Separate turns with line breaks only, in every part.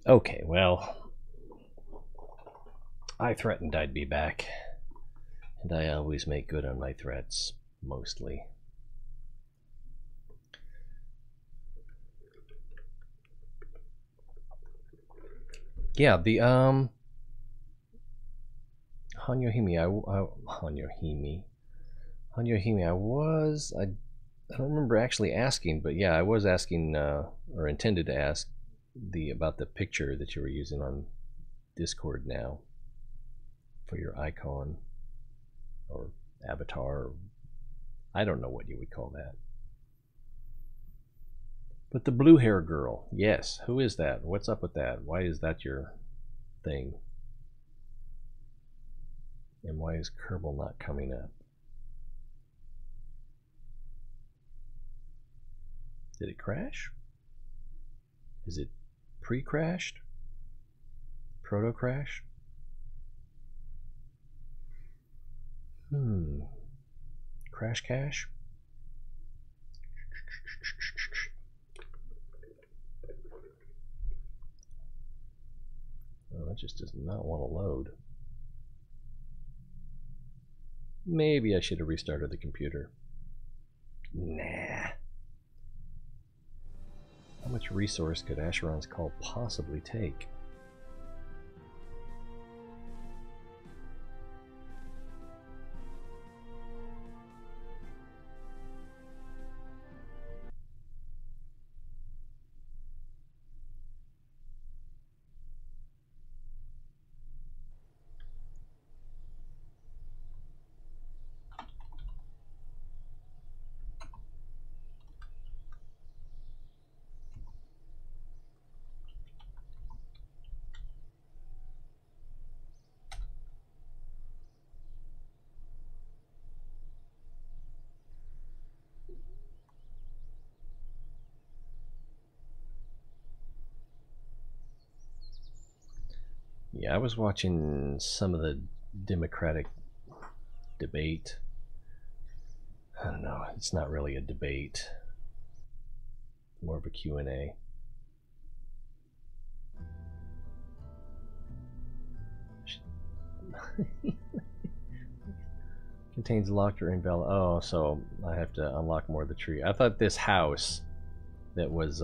Okay, well, I threatened I'd be back, and I always make good on my threats, mostly. Yeah, the Hanyohime, I don't remember actually asking, but yeah, I was asking, or intended to ask about the picture that you were using on Discord now for your icon or avatar. I don't know what you would call that. But the blue hair girl, yes, who is that? What's up with that? Why is that your thing? And why is Kerbal not coming up? Did it crash? Is it pre-crashed? Proto-crash? Crash cache? Oh, that just does not want to load. Maybe I should have restarted the computer. Nah. How much resource could Asheron's call possibly take? Yeah, I was watching some of the Democratic debate. I don't know, it's not really a debate. More of a Q&A. Contains locked or invalid. Oh, so I have to unlock more of the tree. I thought this house that was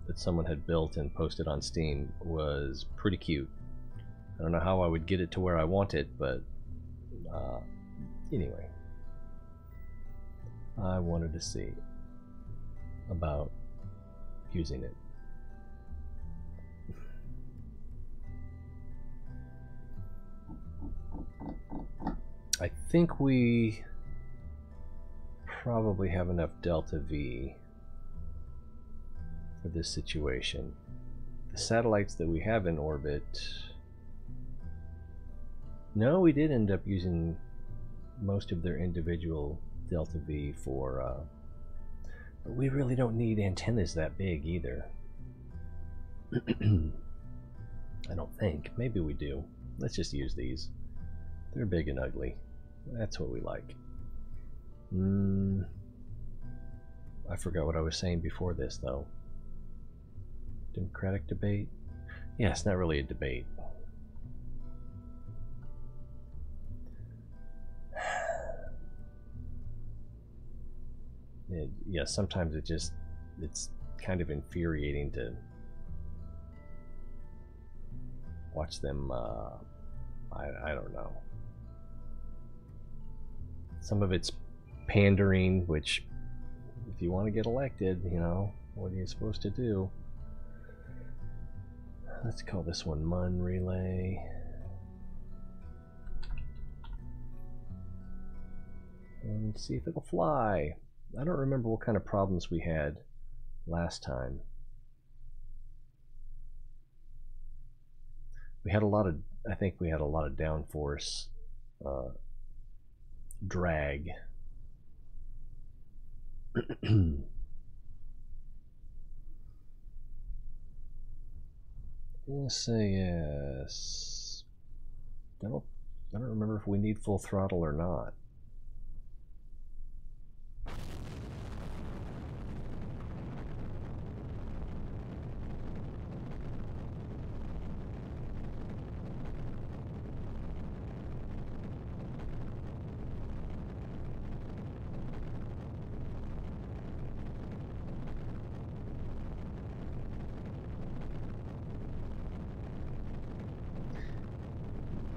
that someone had built and posted on Steam was pretty cute. I don't know how I would get it to where I want it, but anyway, I wanted to see about using it. I think we probably have enough Delta V for this situation. The satellites that we have in orbit... No, we did end up using most of their individual Delta V for... but we really don't need antennas that big either. I don't think. Maybe we do. Let's just use these. They're big and ugly. That's what we like. I forgot what I was saying before this, though. Democratic debate? Yeah, it's not really a debate. Yeah, sometimes it's kind of infuriating to watch them, I don't know. Some of it's pandering, which, if you want to get elected, you know, what are you supposed to do? Let's call this one Mun Relay. And see if it'll fly. I don't remember what kind of problems we had last time. We had a lot of, I think we had a lot of downforce drag. SAS. I don't remember if we need full throttle or not.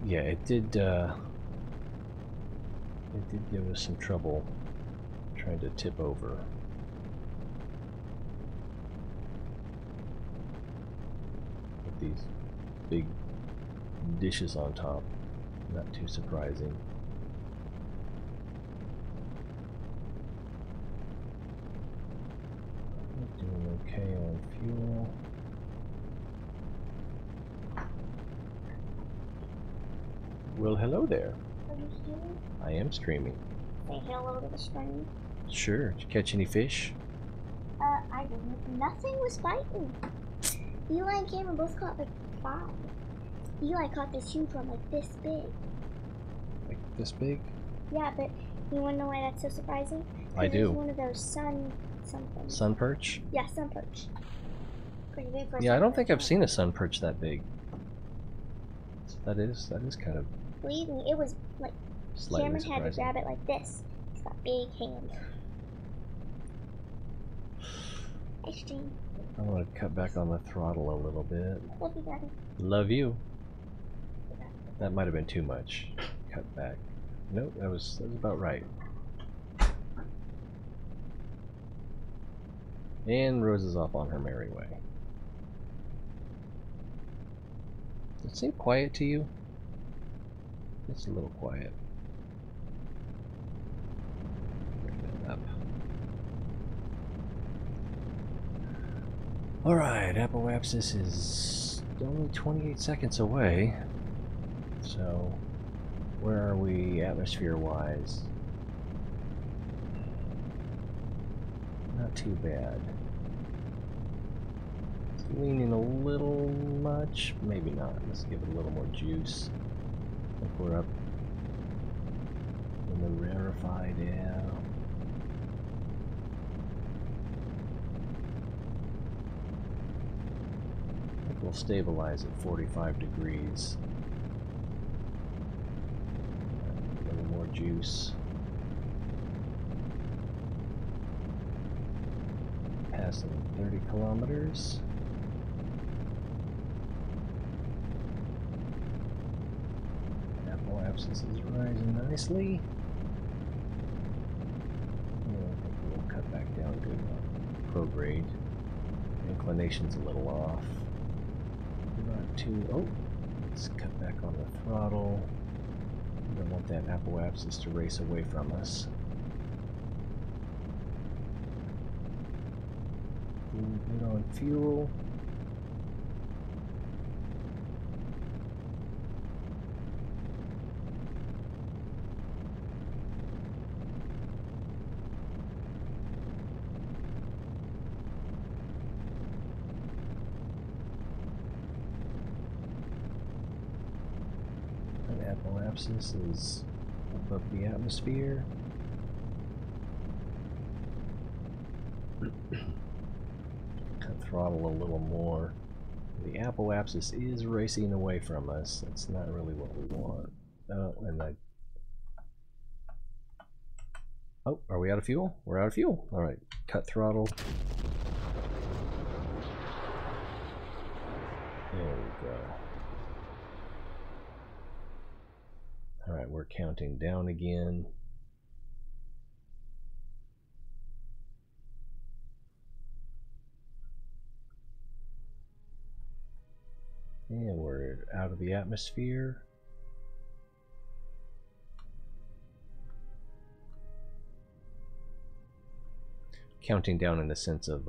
Yeah, it did give us some trouble trying to tip over. With these big dishes on top. Not too surprising. Doing okay on fuel. Well, hello there.
Are you streaming?
I am streaming.
Say hello to the stream.
Sure. Did you catch any fish?
I didn't. Nothing was biting. Eli and Cameron both caught like 5. Eli caught this huge one like this big.
Like this big?
Yeah, but you wanna know why that's so surprising?
I do.
It's one of those sun something.
Sun perch?
Yeah, sun perch. Pretty big for a
Yeah, I
sun
don't think
perch,
I've seen a sun perch that big. That is kind of.
Believe me, it was like
Slightly
Cameron had to
surprising.
grab it like this. He's got big hands. Hi, stream.
I'm gonna cut back on the throttle a little bit.
Love you, Daddy.
Love you. That might have been too much. Cut back. Nope, that was about right. And Rose is off on her merry way. Does it seem quiet to you? It's a little quiet. Bring that up. Alright, Apoapsis is only 28 seconds away. So, where are we atmosphere-wise? Not too bad. It's leaning a little much. Maybe not. Let's give it a little more juice. I think we're up in the rarefied air. I think we'll stabilize at 45 degrees. A little more juice. Passing 30 kilometers. Apoapsis is rising nicely. And I think we'll cut back down to prograde. Inclination's a little off. Not too. Oh, let's cut back on the throttle. We don't want that Apoapsis to race away from us. Good on fuel. And Apoapsis is above the atmosphere. Cut throttle a little more. The Apoapsis is racing away from us. That's not really what we want. Oh, are we out of fuel? We're out of fuel. All right, cut throttle. There we go. All right, we're counting down again. And we're out of the atmosphere. Counting down in the sense of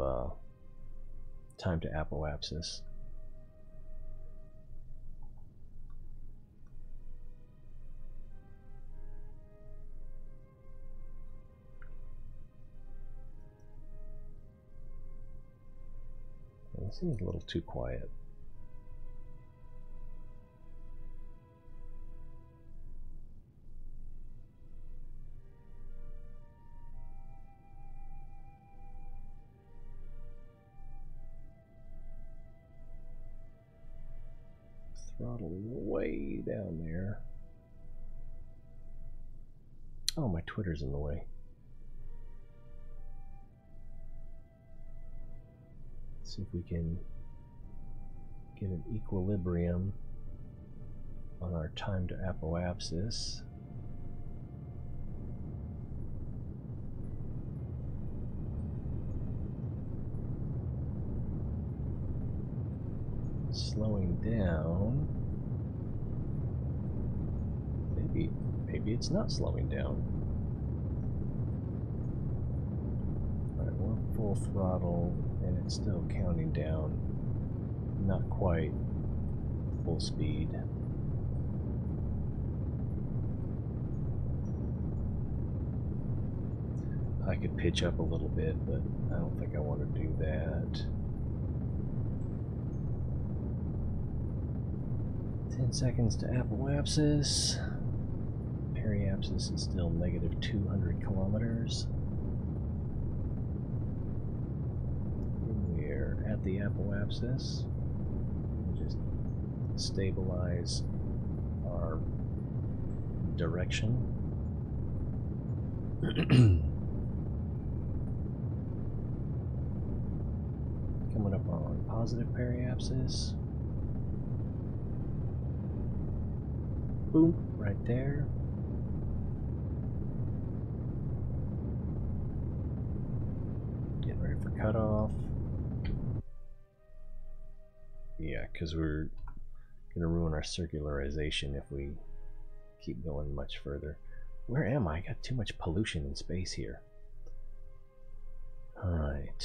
time to Apoapsis. This seems a little too quiet. Throttle way down there. Oh, my Twitter's in the way. Let's see if we can get an equilibrium. on our time to apoapsis. Slowing down. Maybe it's not slowing down. Alright, we're full throttle and it's still counting down. Not quite full speed. I could pitch up a little bit, but I don't think I want to do that. 10 seconds to apoapsis. Periapsis is still negative 200 kilometers. We're at the apoapsis. We'll just stabilize our direction. Coming up on positive periapsis. Boom, right there. Getting ready for cutoff. Yeah, because we're going to ruin our circularization if we keep going much further. Where am I? I got too much pollution in space here. Alright.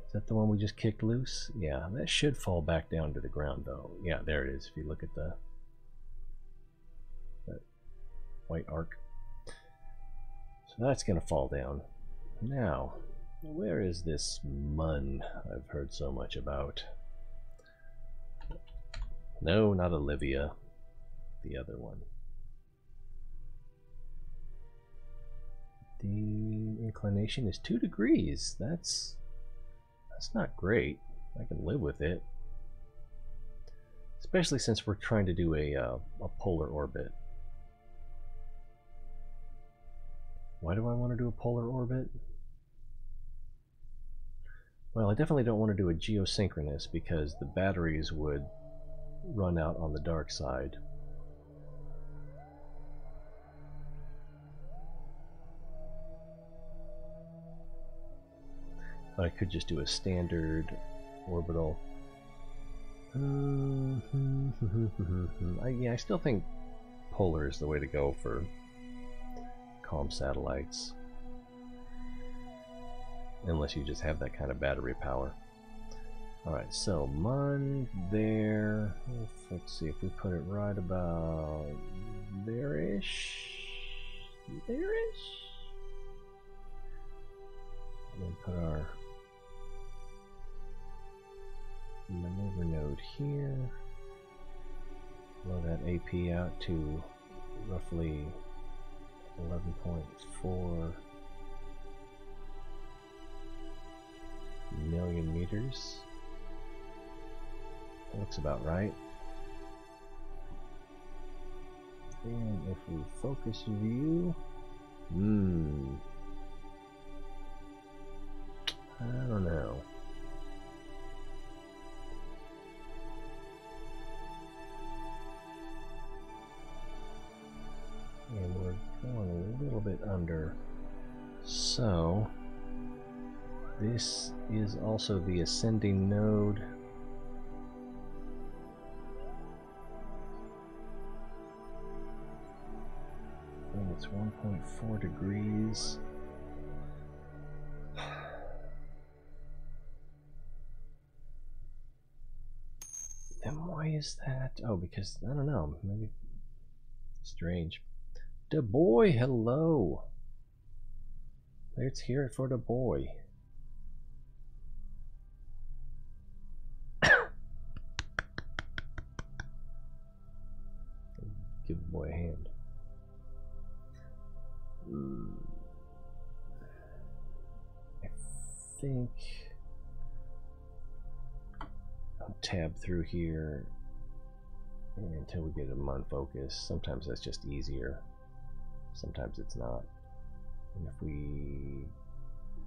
Is that the one we just kicked loose? Yeah, that should fall back down to the ground though. Yeah, there it is. If you look at that white arc. So that's going to fall down. Now, where is this Mun I've heard so much about? No, not Olivia. The other one. The inclination is 2 degrees. That's not great. I can live with it. Especially since we're trying to do a polar orbit. Why do I want to do a polar orbit? Well, I definitely don't want to do a geosynchronous because the batteries would run out on the dark side. But I could just do a standard orbital. Yeah, I still think polar is the way to go for calm satellites. Unless you just have that kind of battery power. Alright, so Mun there. Let's see if we put it right about there-ish. There-ish. And then put our maneuver node here. Blow that AP out to roughly 11.4 million meters. That looks about right. And if we focus view, I don't know. And we're going a little bit under. So this is also the ascending node. And it's 1.4 degrees. Then why is that? Oh, because, I don't know, maybe strange. Da boy, hello. Let's hear it for the boy. Give the boy a hand. I think I'll tab through here until we get a Mun focus. Sometimes that's just easier. Sometimes it's not. And if we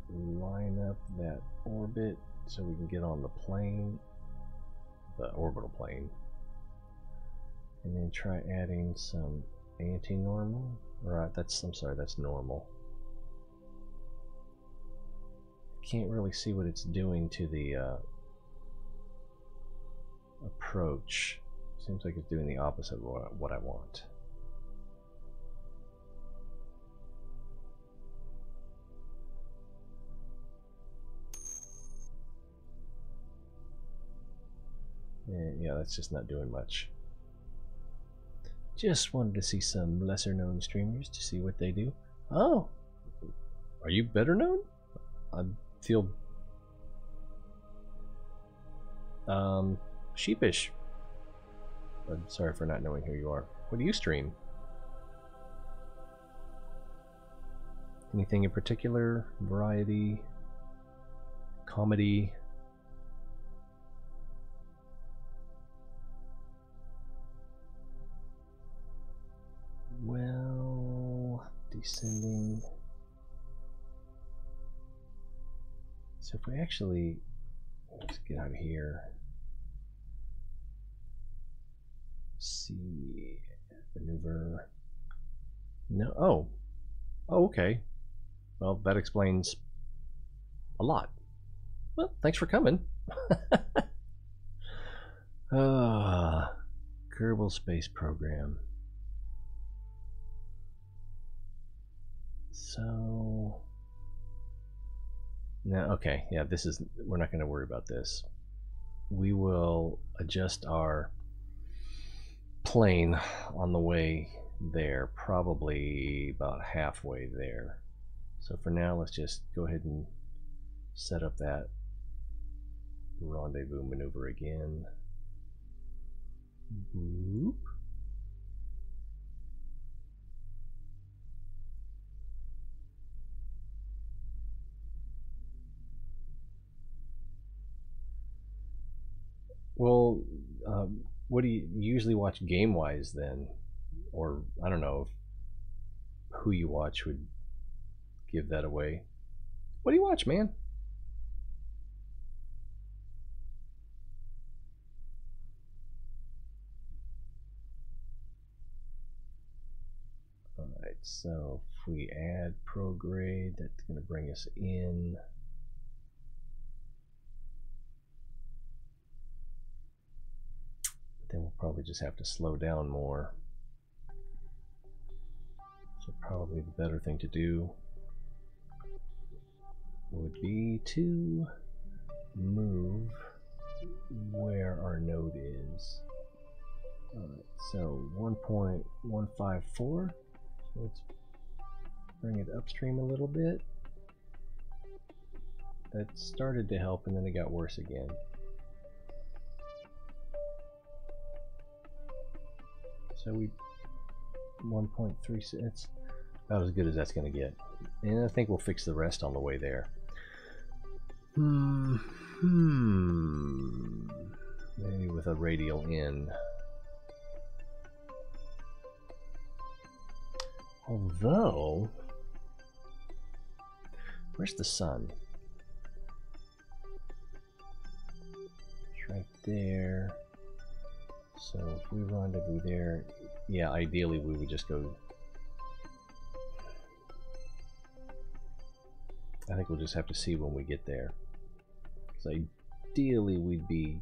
line up that orbit so we can get on the plane, the orbital plane, And then try adding some anti-normal. Right, I'm sorry, that's normal. Can't really see what it's doing to the approach. Seems like it's doing the opposite of what I want. Yeah, that's just not doing much. Just wanted to see some lesser known streamers to see what they do. Oh, are you better known? I feel sheepish. I'm sorry for not knowing who you are. What do you stream? Anything in particular? Variety? Comedy? Well, descending. So if we actually, let's get out of here. See, maneuver. No, oh, okay. Well, that explains a lot. Well, thanks for coming. Kerbal Space Program. So now, okay, yeah, we're not going to worry about this. We will adjust our plane on the way there, probably about halfway there. So for now, let's just go ahead and set up that rendezvous maneuver again. Boop. Well, what do you usually watch game-wise then? Or, I don't know, who you watch would give that away. What do you watch, man? Alright, so if we add prograde, that's going to bring us in. Then we'll probably just have to slow down more. So probably the better thing to do would be to move where our node is. Alright, so 1.154. So let's bring it upstream a little bit. That started to help and then it got worse again. So we 1.36, it's about as good as that's going to get. And I think we'll fix the rest on the way there. Maybe with a radial in. Although, where's the sun? It's right there. So if we rendezvous there, yeah, ideally we would just go. I think we'll just have to see when we get there. Because ideally we'd be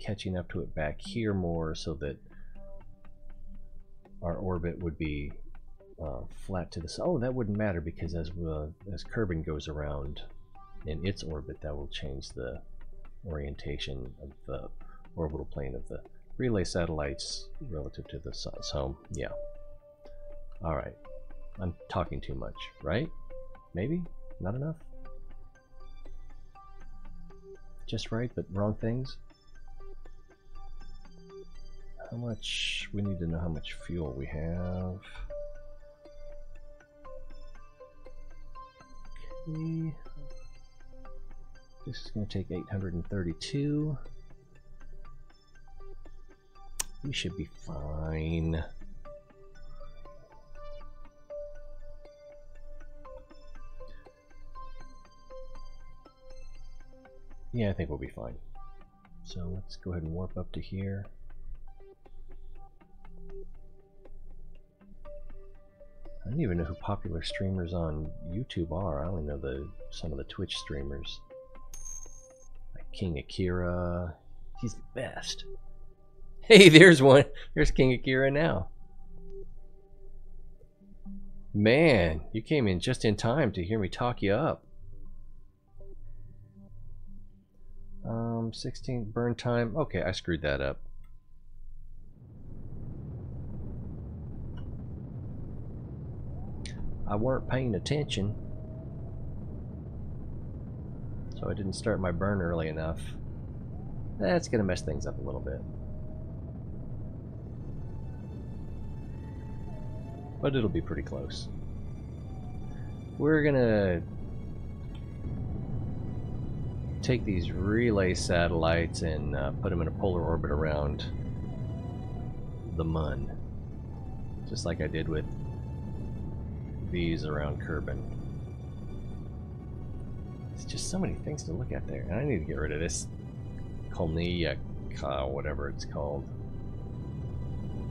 catching up to it back here more so that our orbit would be flat to the side. Oh, that wouldn't matter because as Kerbin goes around in its orbit, that will change the orientation of the orbital plane of the relay satellites relative to the sun. So, yeah. Alright. I'm talking too much, right? Maybe? Not enough? Just right, but wrong things? How much? We need to know how much fuel we have. Okay. This is going to take 832. We should be fine. Yeah, I think we'll be fine. So let's go ahead and warp up to here. I don't even know who popular streamers on YouTube are. I only know some of the Twitch streamers. Like King Akira. He's the best. Hey, there's one. There's King Akira now. Man, you came in just in time to hear me talk you up. 16 burn time. Okay, I screwed that up. I weren't paying attention, so I didn't start my burn early enough. That's gonna mess things up a little bit, but it'll be pretty close. We're gonna take these relay satellites and put them in a polar orbit around the Mun, just like I did with these around Kerbin. It's just so many things to look at there, and I need to get rid of this Kolnia, whatever it's called.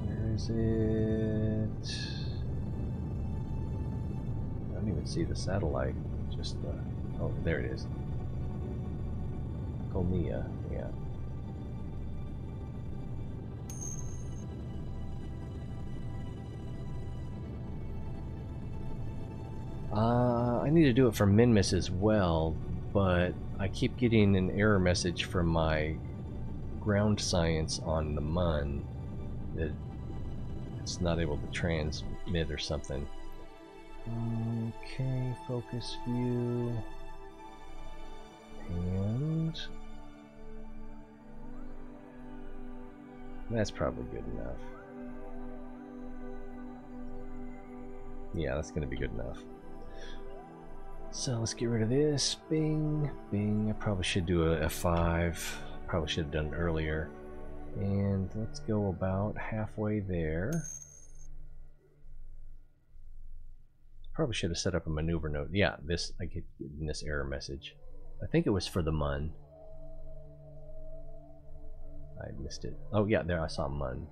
Where is it? I don't even see the satellite. Just oh, there it is. Kolnia, yeah. I need to do it for Minmus as well, but I keep getting an error message from my ground science on the Mun that it's not able to transmit or something. Okay, focus view. And that's probably good enough. Yeah, that's going to be good enough. So let's get rid of this. Bing, bing. I probably should do a F5. Probably should have done it earlier. And let's go about halfway there. Probably should have set up a maneuver node. Yeah, this I get this error message. I think it was for the Mun. I missed it. Oh yeah, there I saw Mun.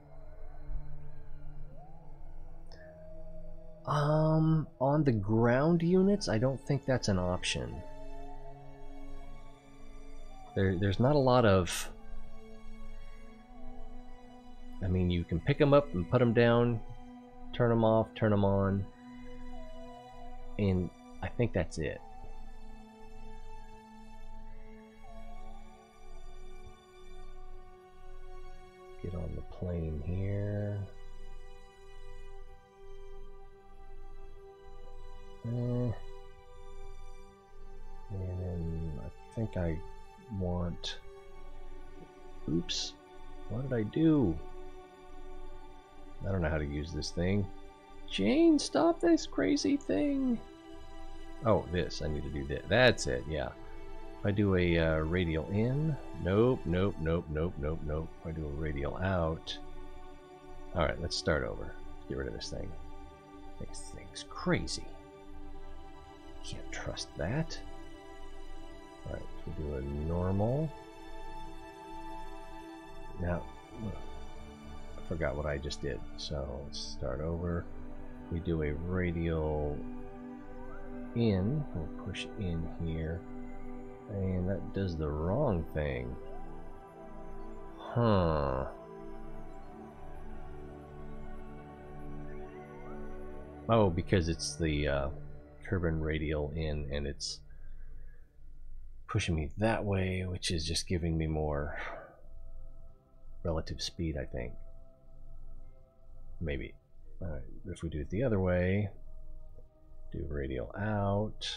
On the ground units, I don't think that's an option. There's not a lot of... I mean, you can pick them up and put them down, turn them off, turn them on, and I think that's it. Get on the plane here. And then I think I want... Oops. What did I do? I don't know how to use this thing. Jane, stop this crazy thing. Oh, this. I need to do that. That's it, yeah. If I do a radial in... Nope, nope, nope, nope, nope, nope. If I do a radial out... Alright, let's start over. Get rid of this thing. This thing's crazy. Can't trust that. Alright, if we do a normal... Now, I forgot what I just did, so let's start over. We do a radial in, we'll push in here, and that does the wrong thing. Huh. Oh, because it's the Kerbin radial in, and it's pushing me that way, which is just giving me more relative speed, I think. Maybe. Alright, if we do it the other way, do radial out.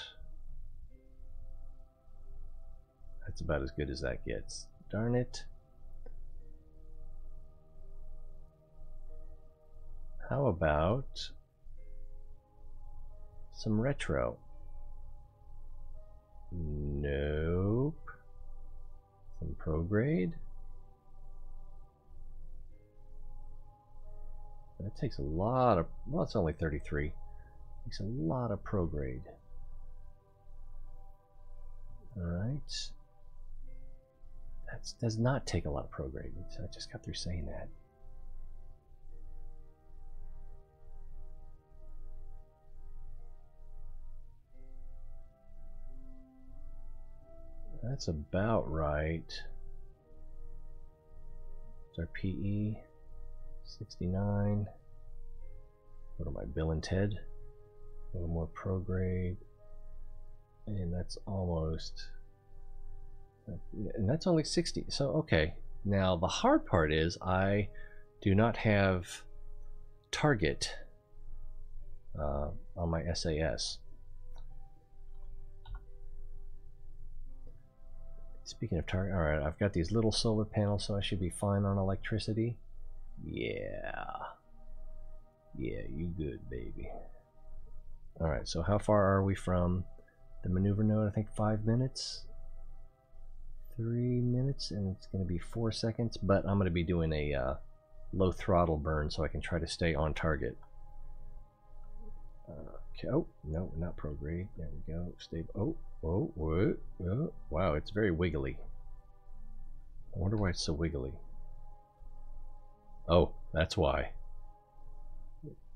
That's about as good as that gets. Darn it. How about some retro? Nope. Some prograde? That takes a lot of, well, it's only 33. Takes a lot of prograde. Alright. That does not take a lot of prograde. I just got through saying that. That's about right. It's our PE 69. What am I, Bill and Ted? A little more prograde. And that's almost, and that's only 60. So, okay. Now, the hard part is I do not have target on my SAS. Speaking of target, all right, I've got these little solar panels, so I should be fine on electricity. Yeah. Yeah, you good, baby. All right, so how far are we from the maneuver node? I think 5 minutes. 3 minutes, and it's going to be 4 seconds, but I'm going to be doing a low throttle burn so I can try to stay on target. Okay. Oh, no, not prograde. There we go. Stable. Oh, what? Oh, wow, it's very wiggly. I wonder why it's so wiggly. Oh, that's why.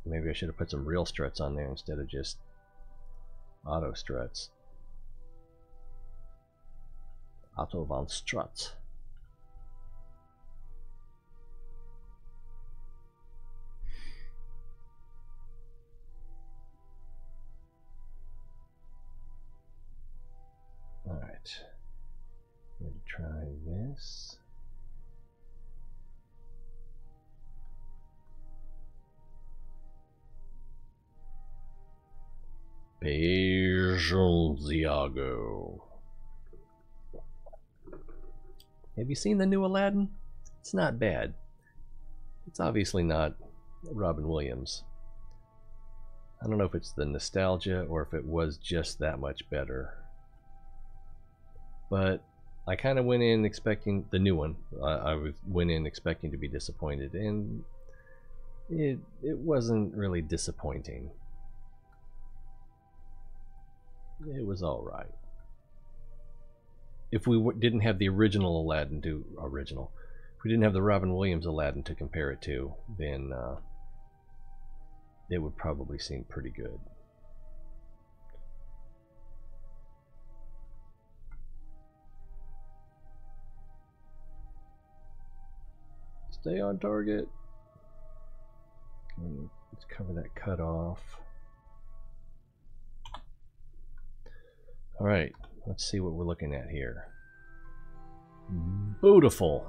Maybe I should have put some real struts on there instead of just auto struts. Autobahn struts. All right, I'm going to try this. Ziago. Have you seen the new Aladdin? It's not bad. It's obviously not Robin Williams. I don't know if it's the nostalgia or if it was just that much better. But I kind of went in expecting the new one. Went in expecting to be disappointed, and it wasn't really disappointing. It was all right. If we didn't have the original Aladdin if we didn't have the Robin Williams Aladdin to compare it to, then it would probably seem pretty good. Stay on target. Let's cover that cutoff. All right, let's see what we're looking at here. Beautiful.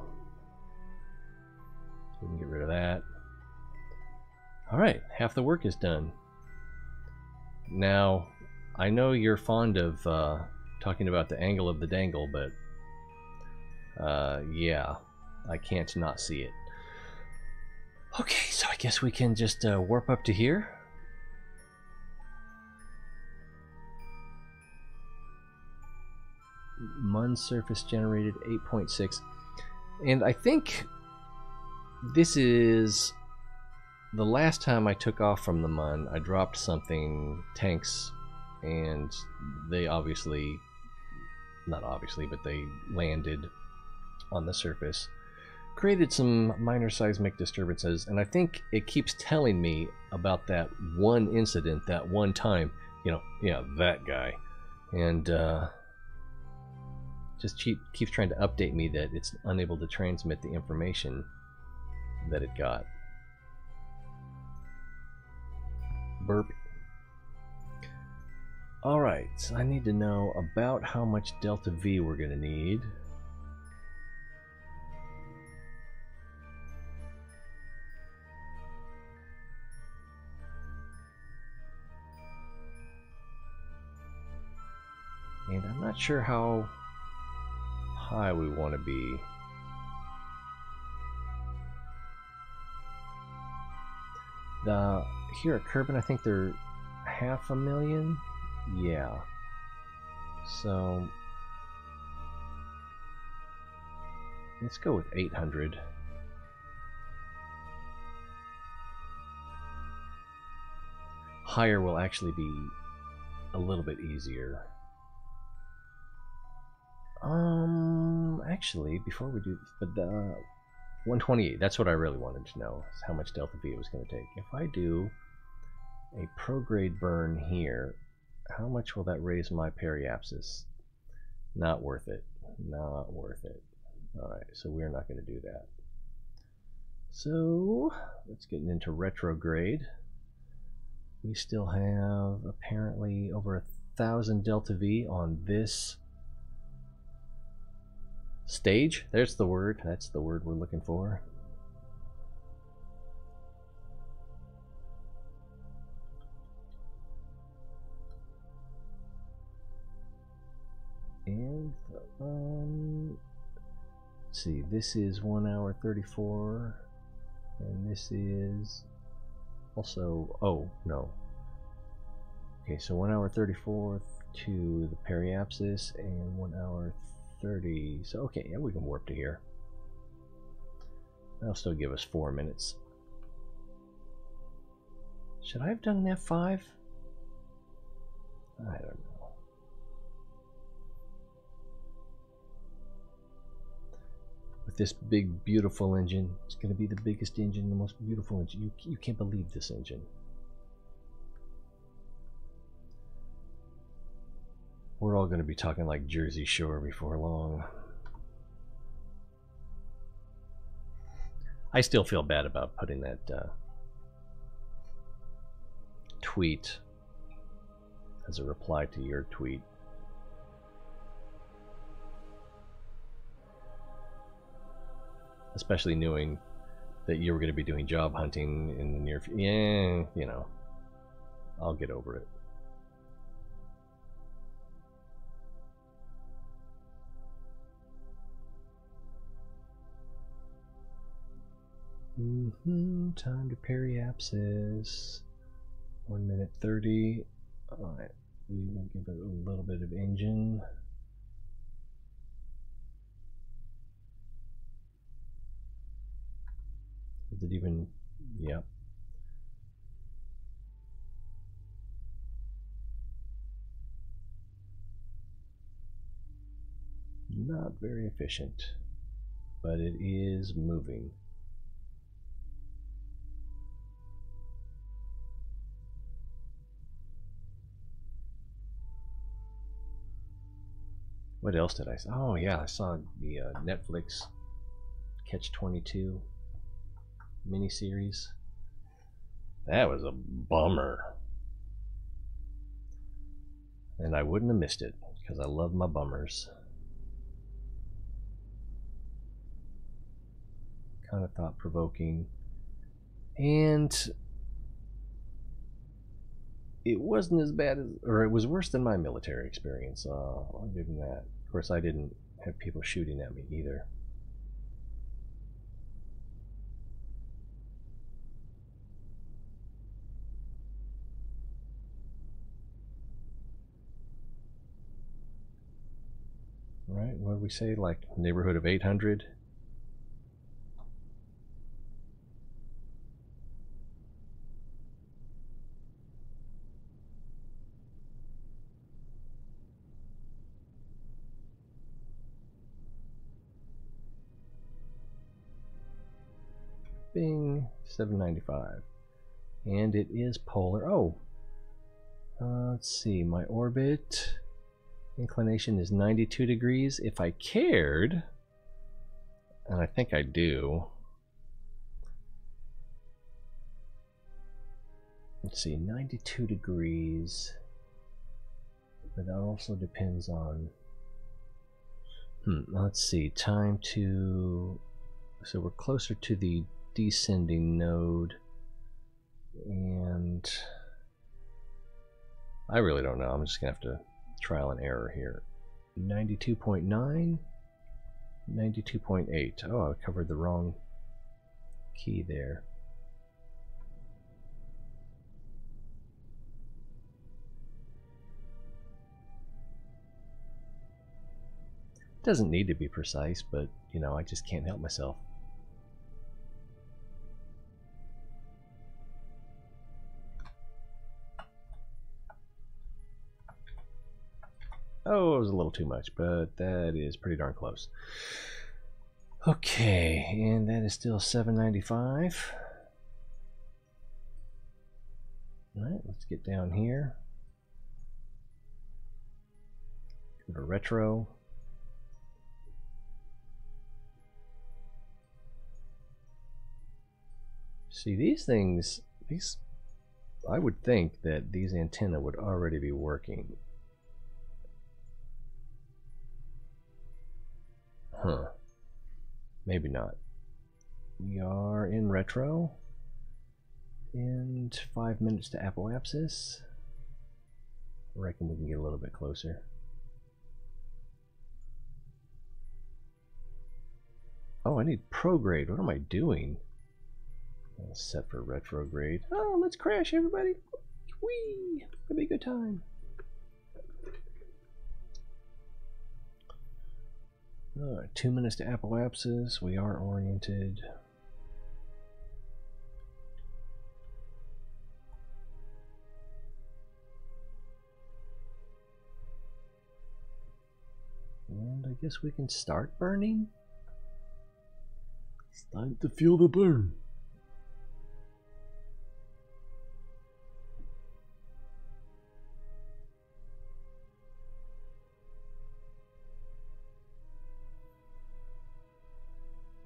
So we can get rid of that. All right, half the work is done. Now, I know you're fond of talking about the angle of the dangle, but yeah, I can't not see it. Okay, so I guess we can just warp up to here. Mun surface generated 8.6, and I think this is the last time I took off from the Mun. I dropped something, tanks, and they not obviously, but they landed on the surface, created some minor seismic disturbances, and I think it keeps telling me about that one incident, that one time, that guy, and just keeps trying to update me that it's unable to transmit the information that it got. Burp. Alright, so I need to know about how much delta V we're going to need. And I'm not sure how high we want to be. Here at Kerbal, I think they're 500,000. Yeah. So let's go with 800. Higher will actually be a little bit easier. Actually, before we do, but 128, that's what I really wanted to know, is how much delta V it was going to take. If I do a prograde burn here, how much will that raise my periapsis? Not worth it. Not worth it. Alright, so we're not going to do that. So, let's get into retrograde. We still have apparently over 1,000 delta V on this stage. There's the word. That's the word we're looking for. And let's see, this is 1 hour 34, and this is also, oh no, okay, so 1 hour 34 to the periapsis and 1 hour 30, so okay, yeah, we can warp to here. That'll still give us 4 minutes. Should I have done an F5? I don't know. With this big, beautiful engine, it's going to be the biggest engine, the most beautiful engine. You can't believe this engine. We're all going to be talking like Jersey Shore before long. I still feel bad about putting that tweet as a reply to your tweet. Especially knowing that you were going to be doing job hunting in the near future. Yeah, you know, I'll get over it. Time to periapsis. 1 minute 30. Alright, we will give it a little bit of engine. Is it even? Yep. Not very efficient, but it is moving. What else did I see? Oh yeah, I saw the Netflix Catch-22 miniseries. That was a bummer. And I wouldn't have missed it, because I love my bummers. Kind of thought-provoking. And it wasn't as bad as, or it was worse than my military experience. I'll give them that. Of course, I didn't have people shooting at me either. Right, what did we say, like neighborhood of 800? Bing, 795. And it is polar. Oh, let's see, my orbit inclination is 92 degrees. If I cared, and I think I do, let's see, 92 degrees, but that also depends on, let's see, time to, so we're closer to the descending node, and I really don't know. I'm just gonna have to trial and error here. 92.9, 92.8. Oh, I covered the wrong key there. Doesn't need to be precise, but you know, I just can't help myself. Oh, it was a little too much, but that is pretty darn close. Okay, and that is still 795. Alright, let's get down here. Go to retro. See, these things, I would think that these antennae would already be working. Huh. Maybe not. We are in retro. And 5 minutes to apoapsis. I reckon we can get a little bit closer. Oh, I need prograde. What am I doing? Set for retrograde. Oh, let's crash, everybody. Whee! It'll be a good time. Alright, 2 minutes to apoapsis. We are oriented. And I guess we can start burning. It's time to feel the burn.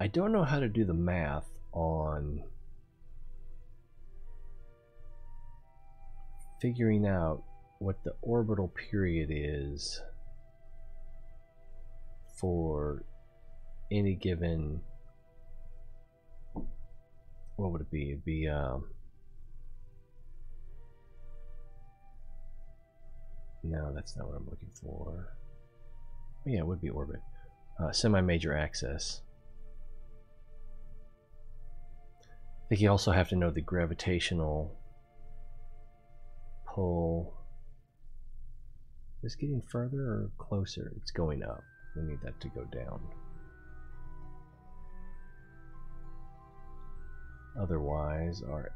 I don't know how to do the math on figuring out what the orbital period is for any given, what would it be? It'd be no, that's not what I'm looking for. Oh, yeah, it would be orbit. Semi-major axis. I think you also have to know the gravitational pull. Is it getting further or closer? It's going up. We need that to go down. Otherwise, our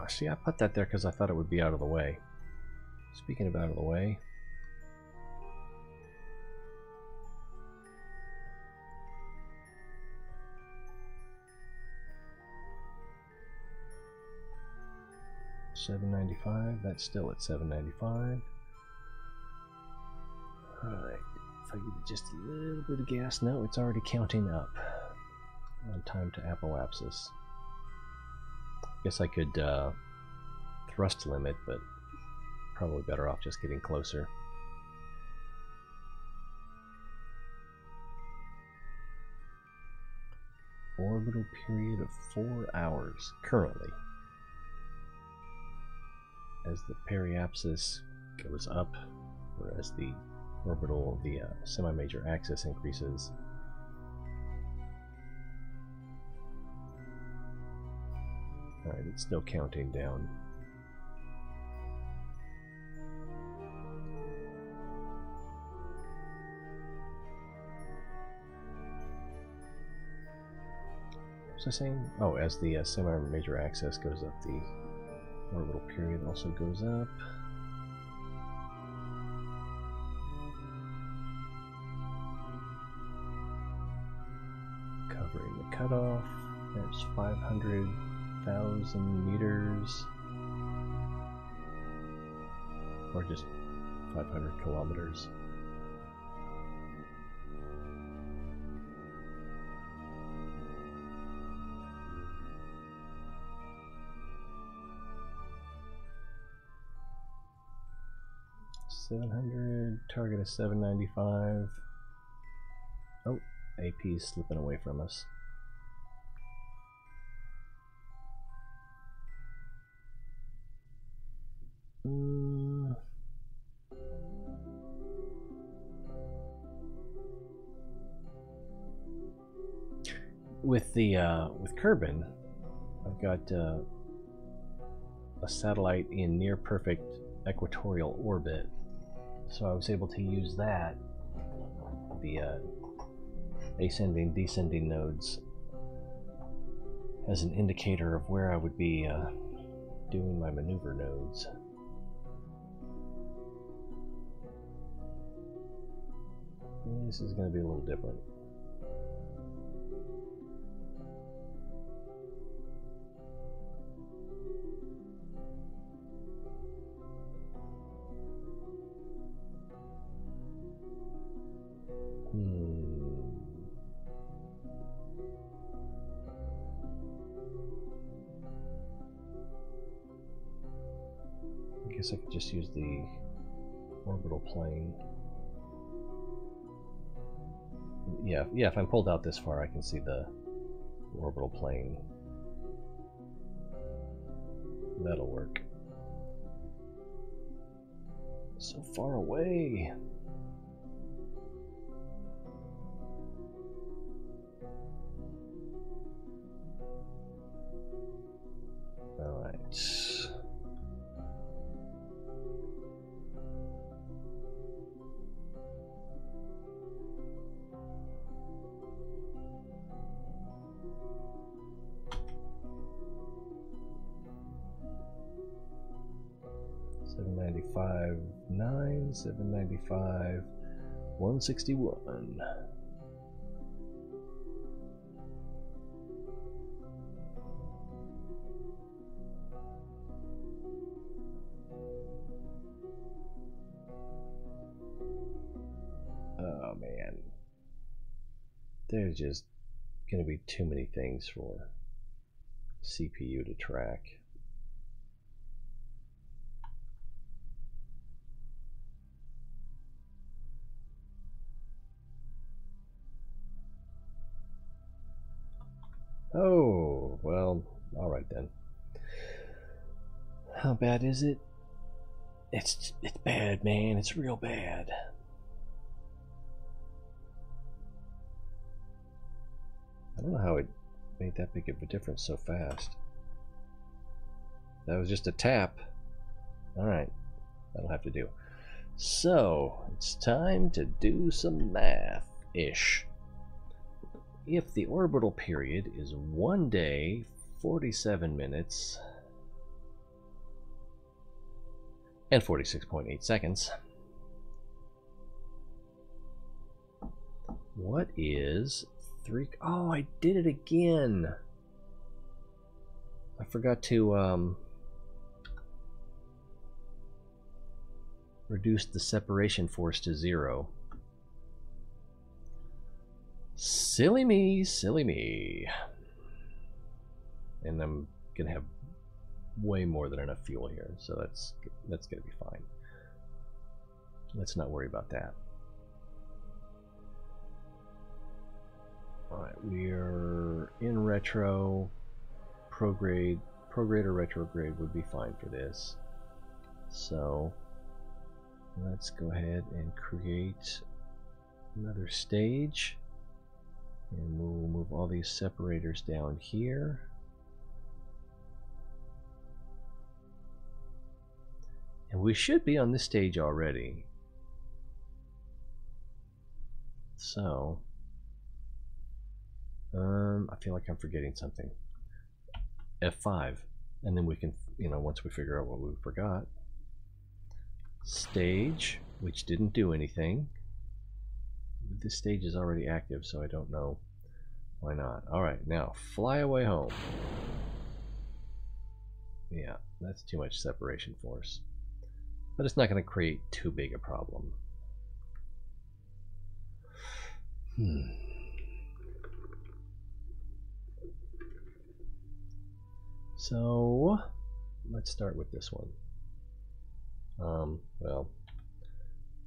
see, I put that there because I thought it would be out of the way. Speaking of out of the way, $795. That's still at $795. All right. If I give it just a little bit of gas, no, it's already counting up. On time to apoapsis. Guess I could thrust limit, but probably better off just getting closer. Orbital period of 4 hours currently. As the periapsis goes up, or as the orbital, the semi-major axis increases, alright, it's still counting down. What was I saying? Oh, as the semi-major axis goes up, the orbital period also goes up. Covering the cutoff. There's 500,000 meters. Or just 500 kilometers. $700, target is $795. Oh, AP is slipping away from us. With Kerbin, I've got a satellite in near perfect equatorial orbit, so I was able to use that, the ascending descending nodes, as an indicator of where I would be doing my maneuver nodes. This is going to be a little different. guess I could just use the orbital plane. Yeah, if I'm pulled out this far, I can see the orbital plane. That'll work. So far away. All right. $795, 9, $795, $161. Oh man, there's just gonna be too many things for CPU to track. Oh, well, alright then. How bad is it? It's bad, man. It's real bad. I don't know how it made that big of a difference so fast. That was just a tap. Alright, that'll have to do. So, it's time to do some math-ish. If the orbital period is 1 day, 47 minutes, and 46.8 seconds, what is 3... Oh, I did it again! I forgot to reduce the separation force to 0. Silly me, silly me. And I'm gonna have way more than enough fuel here, so that's gonna be fine. Let's not worry about that. Alright, we're in retro. Prograde or retrograde would be fine for this. So let's go ahead and create another stage. And we'll move all these separators down here. And we should be on this stage already. So, I feel like I'm forgetting something. F5. And then we can, once we figure out what we forgot. Stage, which didn't do anything. This stage is already active, so I don't know why not. Alright, now fly away home. Yeah, that's too much separation force. But it's not going to create too big a problem. So, let's start with this one. Well,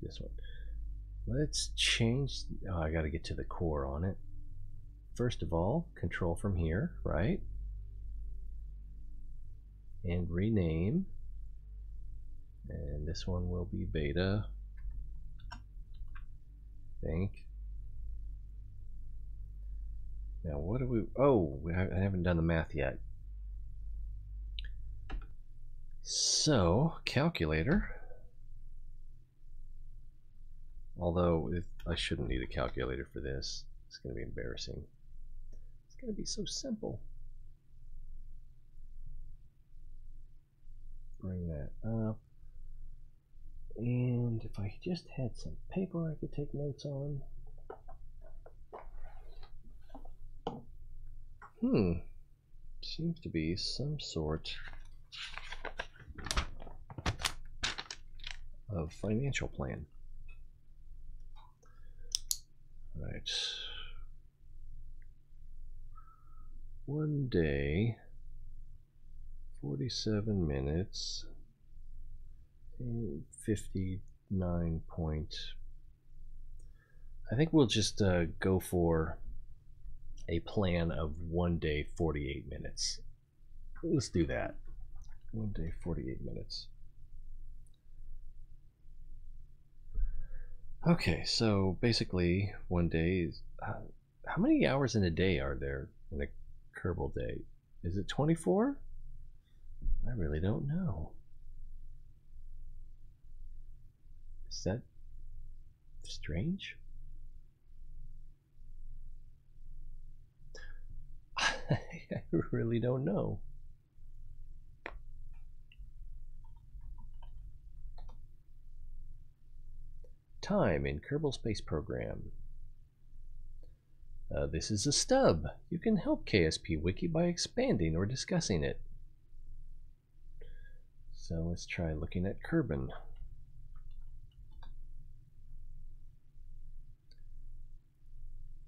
this one. Let's change. Oh, I got to get to the core on it. First of all, control from here, right? And rename. And this one will be beta. I think. Now, what do we. Oh, I haven't done the math yet. So, calculator. Although, I shouldn't need a calculator for this. It's going to be embarrassing. It's going to be so simple. Bring that up. And if I just had some paper I could take notes on. Seems to be some sort of financial plan. Right. 1 day, 47 minutes, 59 point. I think we'll just go for a plan of 1 day, 48 minutes. Let's do that. 1 day, 48 minutes. Okay, so basically 1 day is... how many hours in a day are there in a Kerbal day? Is it 24? I really don't know. Is that strange? I really don't know. Time in Kerbal Space Program. This is a stub. You can help KSP Wiki by expanding or discussing it. So let's try looking at Kerbin.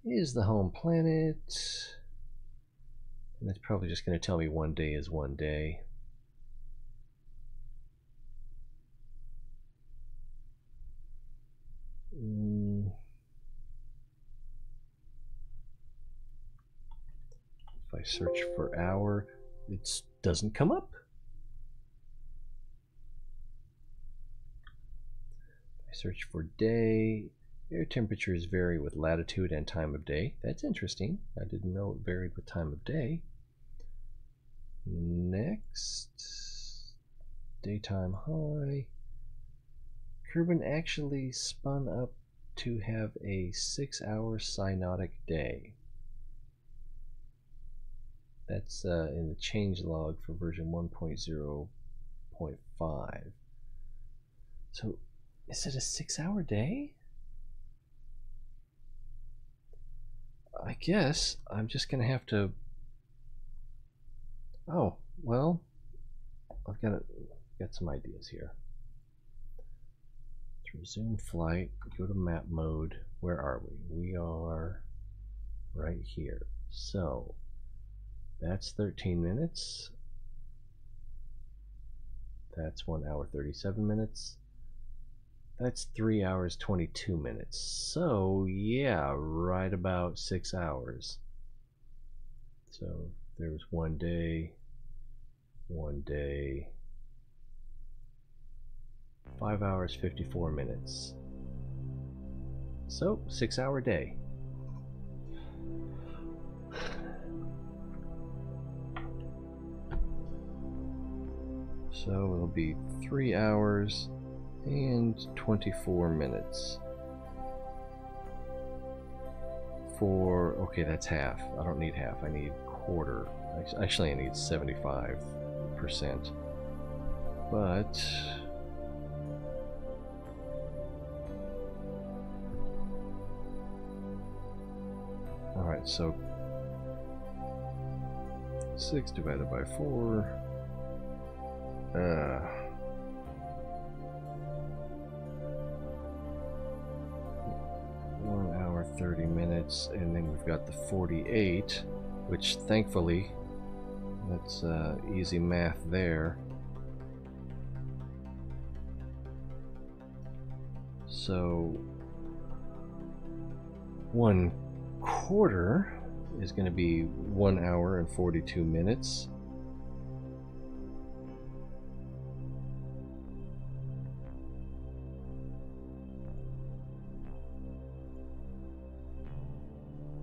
Is the home planet. And it's probably just going to tell me 1 day is 1 day. If I search for hour, it doesn't come up. If I search for day, air temperatures vary with latitude and time of day. That's interesting. I didn't know it varied with time of day. Next, daytime high. Kerbin actually spun up to have a 6-hour synodic day. That's in the changelog for version 1.0.5. So, is it a 6-hour day? I guess I'm just going to have to... Oh, well, I've got some ideas here. Let's resume flight, go to map mode. Where are we? We are right here. So, that's 13 minutes. That's 1 hour 37 minutes. That's 3 hours 22 minutes. So, yeah, right about 6 hours. So, there's 1 day, 1 day, 5 hours 54 minutes. So, 6-hour day. So it'll be 3 hours and 24 minutes. Okay, that's half. I don't need half, I need quarter. Actually, I need 75%. But alright, so 6 divided by 4. 1 hour 30 minutes, and then we've got the 48, which thankfully that's easy math there. So 1/4 is going to be 1 hour and 42 minutes.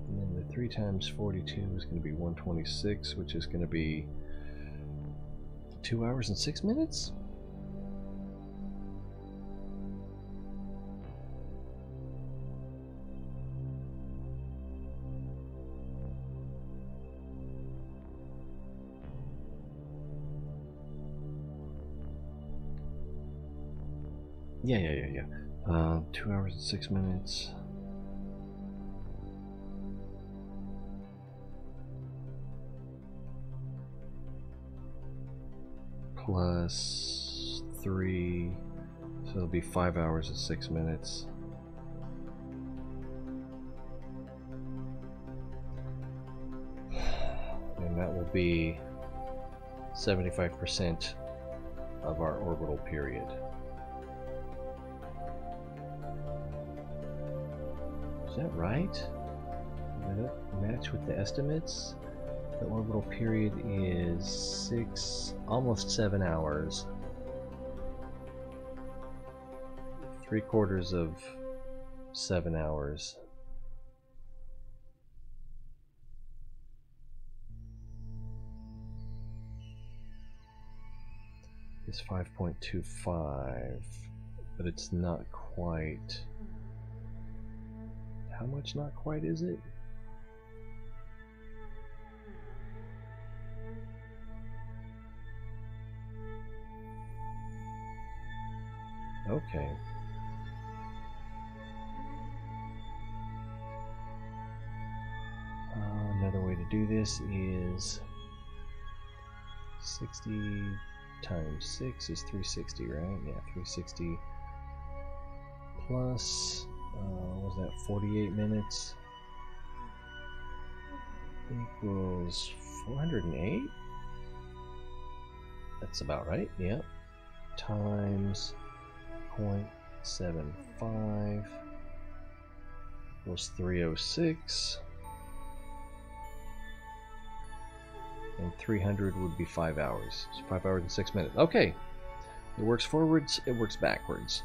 And then the 3 times 42 is going to be 126, which is going to be 2 hours and 6 minutes? Yeah. 2 hours and 6 minutes. Plus 3, so it'll be 5 hours and 6 minutes. And that will be 75% of our orbital period. that right? Did that match with the estimates? The orbital period is almost 7 hours. 3/4 of 7 hours. Is 5.25, but it's not quite. How much not quite is it? Okay. Another way to do this is 60 times 6 is 360, right? Yeah, 360 plus, what was that, 48 minutes equals 408? That's about right, yep. Times 0.75 equals 306. And 300 would be 5 hours. So 5 hours and 6 minutes. Okay. It works forwards, it works backwards.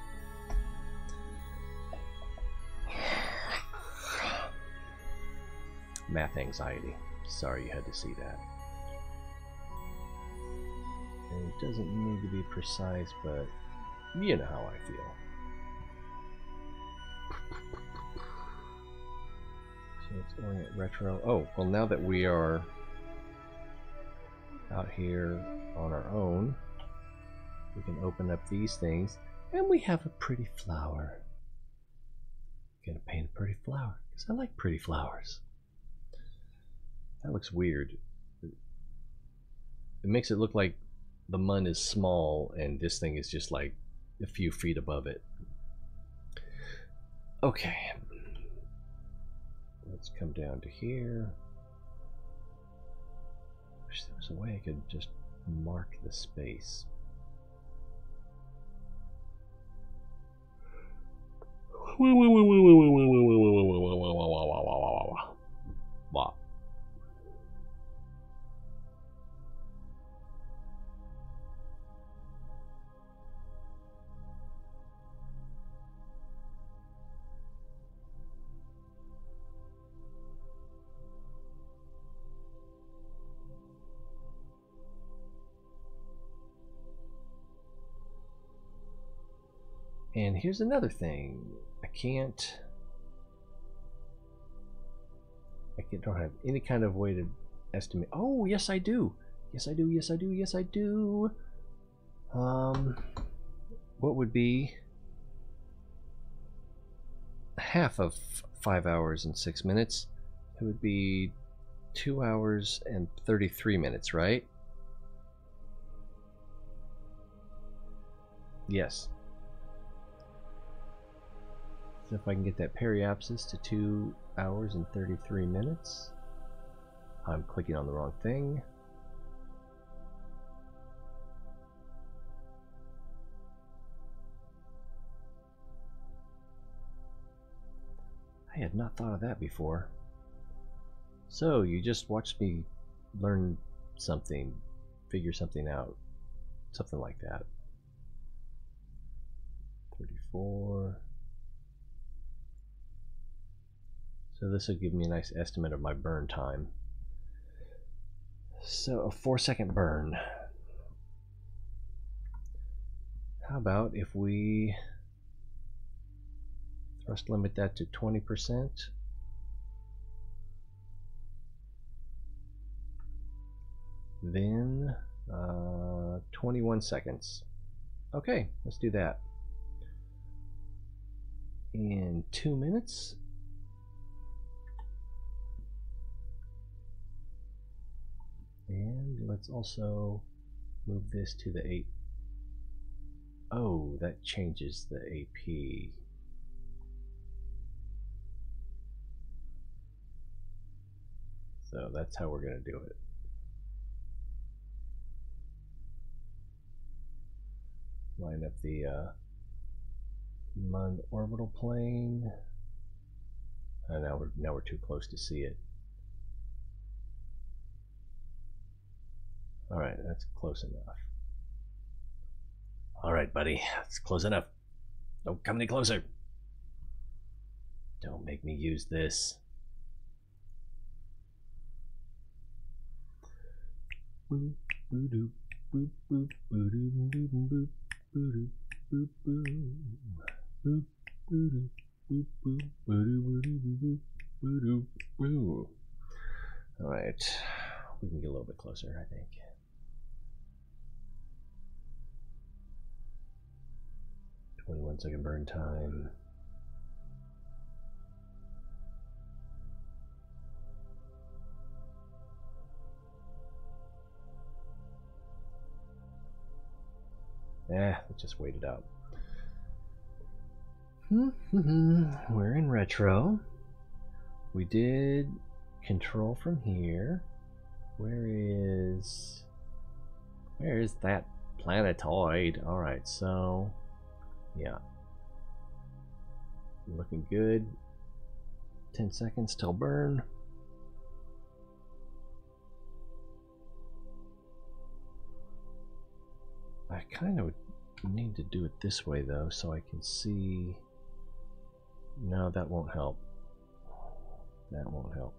Math anxiety. Sorry you had to see that. And it doesn't need to be precise, but you know how I feel. So let's orient retro. Oh, well, now that we are out here on our own, we can open up these things, and we have a pretty flower. I'm gonna paint a pretty flower because I like pretty flowers. That looks weird. It makes it look like the mun is small and this thing is just like a few feet above it. Okay, let's come down to here. Wish there was a way I could just mark the space. And here's another thing. I don't have any kind of way to estimate. Oh, yes I do. Yes I do, yes I do, yes I do. What would be half of 5 hours and 6 minutes? It would be 2 hours and 33 minutes, right? Yes. So if I can get that periapsis to 2 hours and 33 minutes. I'm clicking on the wrong thing. I had not thought of that before. So you just watched me learn something, figure something out, something like that. 34. So this will give me a nice estimate of my burn time. So a 4-second burn. How about if we thrust limit that to 20%? Then 21 seconds. Okay, let's do that. In 2 minutes. And let's also move this to the 8. Oh, that changes the AP. So that's how we're going to do it. Line up the MUN orbital plane. Now we're too close to see it. All right, that's close enough. All right, buddy, that's close enough. Don't come any closer. Don't make me use this. Boop, boop, boop, boop, boop, boop, boop, boop, boop, boop, boop, boop, boop, boop, boop. All right, we can get a little bit closer, I think. "21-second burn time." Let's just wait it out. We're in retro. We did control from here. Where is that planetoid? All right, so yeah, looking good. 10 seconds till burn. I kind of need to do it this way though, so I can see. No, that won't help. That won't help.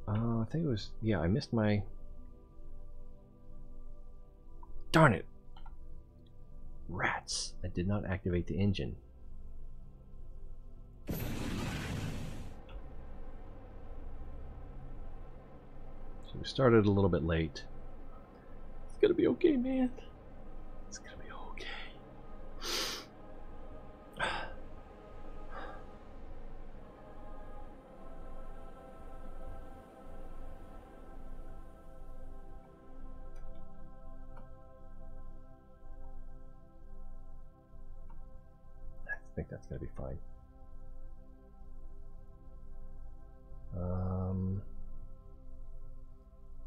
I think it was, yeah, I missed my. Darn it! Rats! I did not activate the engine. So we started a little bit late. It's gonna be okay, man. It's gonna be okay. I think that's gonna be fine.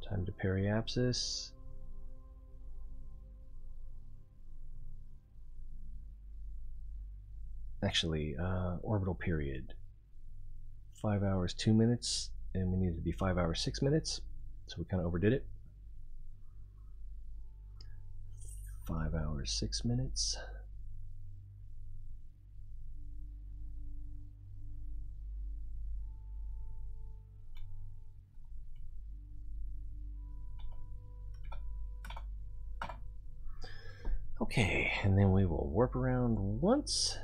Time to periapsis. Actually, orbital period. 5 hours 2 minutes, and we needed to be 5 hours 6 minutes, so we kind of overdid it. 5 hours 6 minutes. Okay, and then we will warp around once.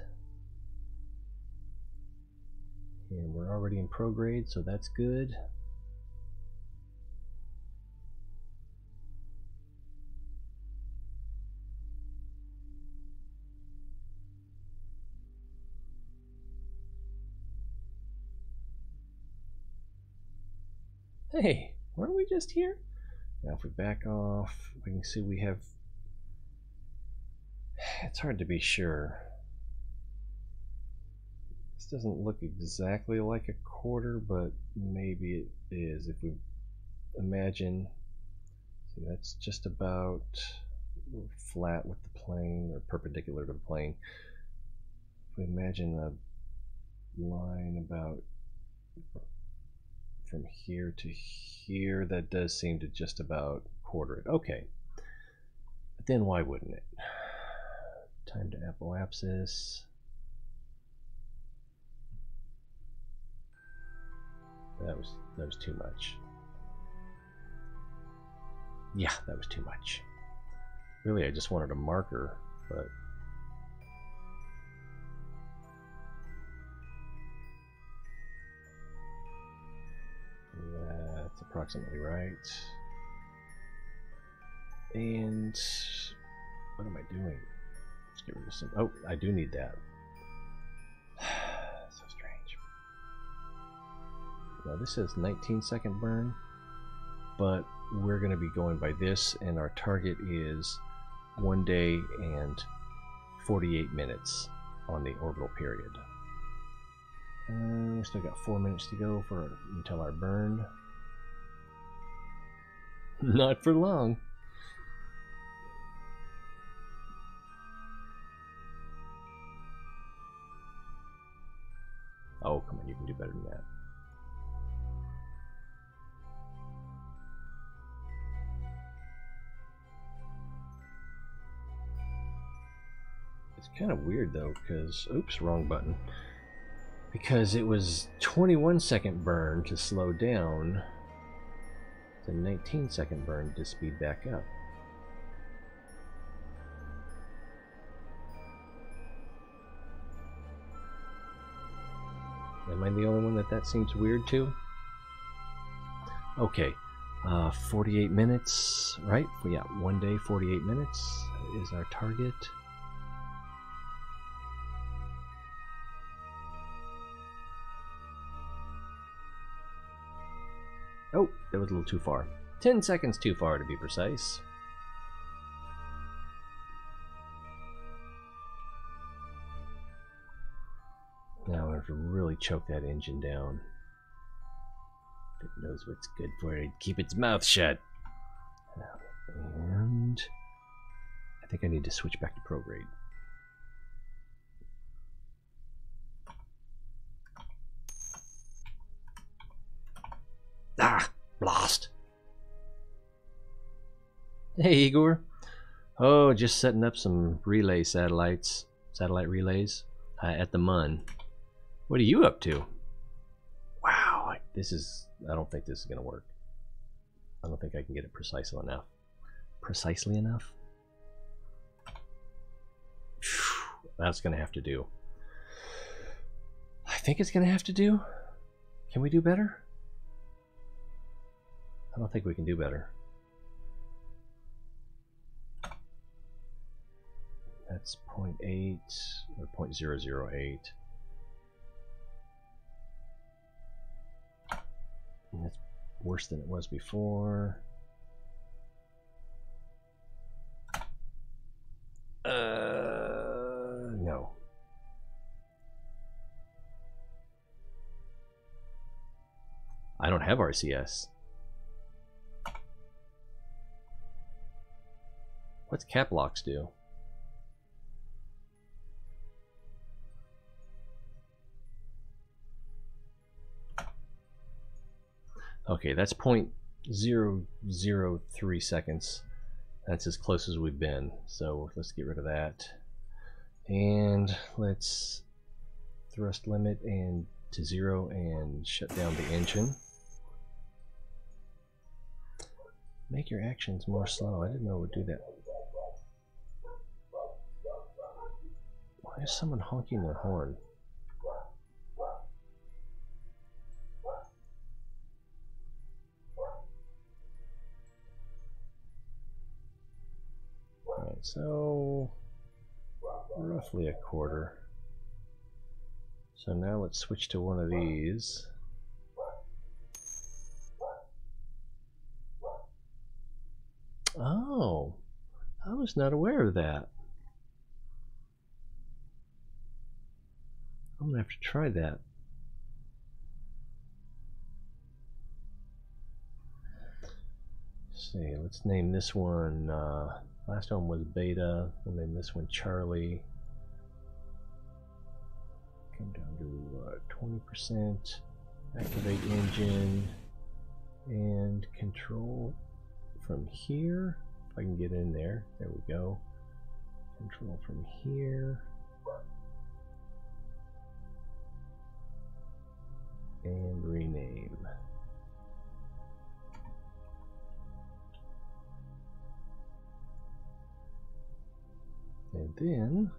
And we're already in prograde, so that's good. Hey, weren't we just here? Now if we back off, we can see we have. It's hard to be sure. This doesn't look exactly like a quarter, but maybe it is. If we imagine, see, that's just about flat with the plane, or perpendicular to the plane. If we imagine a line about from here to here, that does seem to just about quarter it. Okay, but then why wouldn't it? Time to apoapsis. That was too much. Yeah, that was too much. Really, I just wanted a marker, but that's approximately right. And what am I doing? Let's get rid of some. Oh, I do need that. So strange. Now this says 19-second burn, but we're going to be going by this, and our target is 1 day and 48 minutes on the orbital period. We still got 4 minutes to go until our burn. Not for long. Oh, come on, better than that. It's kind of weird though, because, oops, wrong button. Because it was 21-second burn to slow down, to 19-second burn to speed back up. Am I the only one that seems weird to? Okay, 48 minutes, right? Yeah, 1 day, 48 minutes is our target. Oh, that was a little too far. 10 seconds too far to be precise. Now I have to really choke that engine down. It knows what's good for it. Keep its mouth shut. And I think I need to switch back to prograde. Ah, blast. Hey, Igor. Oh, just setting up some satellite relays at the Mun. What are you up to? Wow, I don't think this is gonna work. I don't think I can get it precisely enough. That's gonna have to do. I think it's gonna have to do. Can we do better? I don't think we can do better. That's 0.8 or 0.008. And that's worse than it was before. No. I don't have RCS. What's cap locks do? Okay, that's 0.003 seconds. That's as close as we've been. So let's get rid of that. And let's thrust limit and to 0 and shut down the engine. Make your actions more slow. I didn't know it would do that. Why is someone honking their horn? Alright, so roughly a quarter. So now let's switch to one of these. Oh, I was not aware of that. I'm gonna have to try that. Let's see, let's name this one, last one was Beta, we'll name this one Charlie. Come down to 20%, activate engine, and control from here. If I can get in there, there we go. Control from here. And rename. And then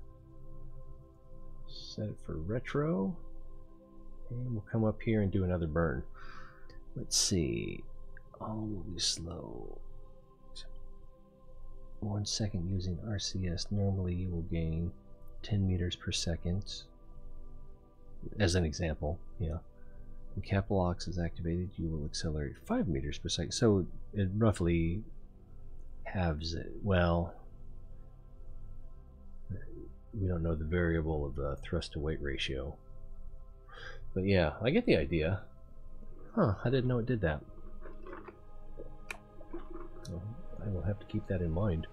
set it for retro, and we'll come up here and do another burn. Let's see, all will be slow. 1 second using RCS. Normally you will gain 10 meters per second, as an example. Yeah. When cap locks is activated, you will accelerate 5 meters per second. So it roughly halves it. Well, we don't know the variable of the thrust to weight ratio. But yeah, I get the idea. Huh, I didn't know it did that. So I will have to keep that in mind.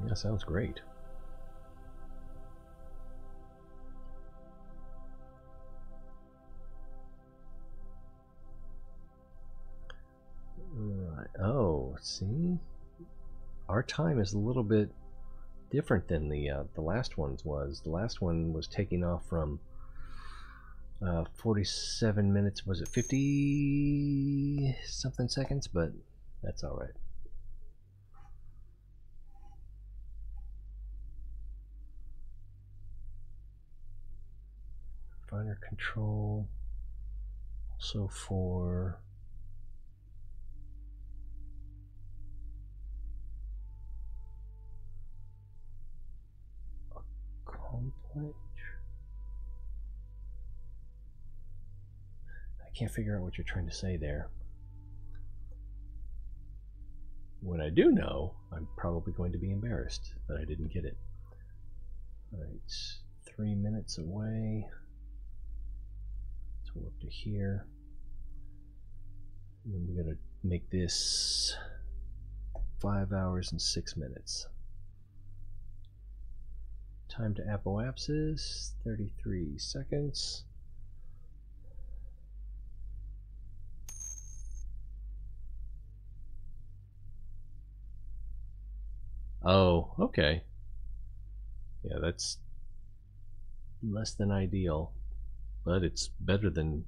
Yeah, sounds great. our time is a little bit different than the last one's was. The last one was taking off from 47 minutes. Was it 50 something seconds? But that's all right. Refiner control. Also for complex. I can't figure out what you're trying to say there. When I do know, I'm probably going to be embarrassed that I didn't get it. Alright, 3 minutes away. Let's go up to here. And then we're going to make this 5 hours and 6 minutes. Time to apoapsis, 33 seconds. Oh, okay. Yeah, that's less than ideal, but it's better than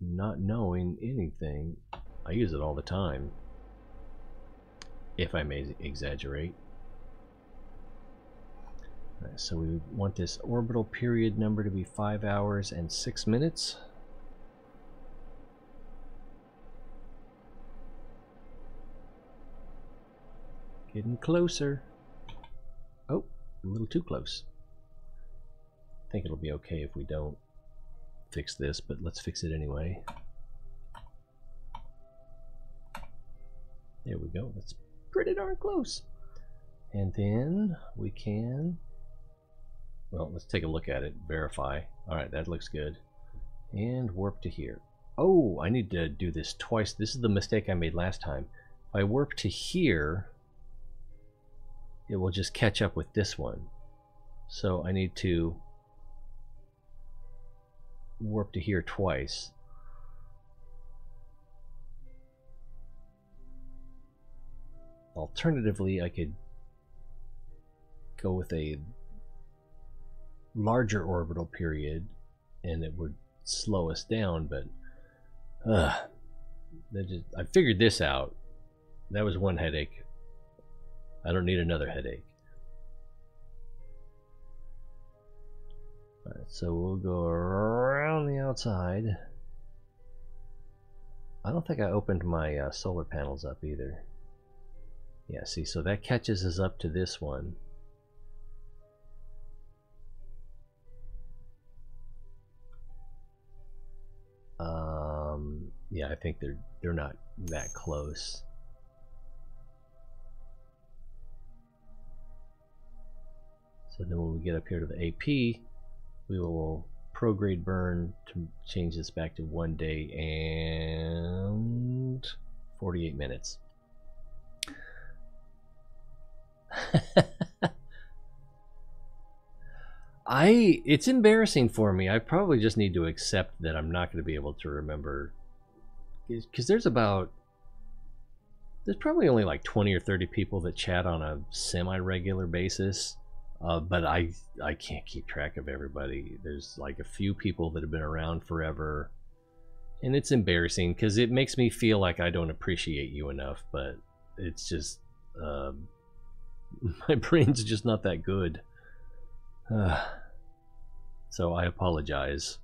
not knowing anything. I use it all the time, if I may exaggerate. Right, so we want this orbital period number to be 5 hours and 6 minutes. Getting closer. Oh, a little too close. I think it'll be okay if we don't fix this, but let's fix it anyway. There we go. That's pretty darn close. And then we can, well, let's take a look at it, verify. Alright, that looks good. And warp to here. Oh, I need to do this twice. This is the mistake I made last time. If I warp to here, it will just catch up with this one. So I need to warp to here twice. Alternatively, I could go with a larger orbital period and it would slow us down, but I figured this out. That was one headache. I don't need another headache. Alright, so we'll go around the outside. I don't think I opened my solar panels up either. Yeah, see, so that catches us up to this one. Yeah, I think they're not that close. So then when we get up here to the AP, we will prograde burn to change this back to 1 day and 48 minutes. It's embarrassing for me. I probably just need to accept that I'm not going to be able to remember, because there's probably only like 20 or 30 people that chat on a semi-regular basis, but I can't keep track of everybody. There's like a few people that have been around forever, and it's embarrassing because it makes me feel like I don't appreciate you enough, but it's just my brain's just not that good. So I apologize.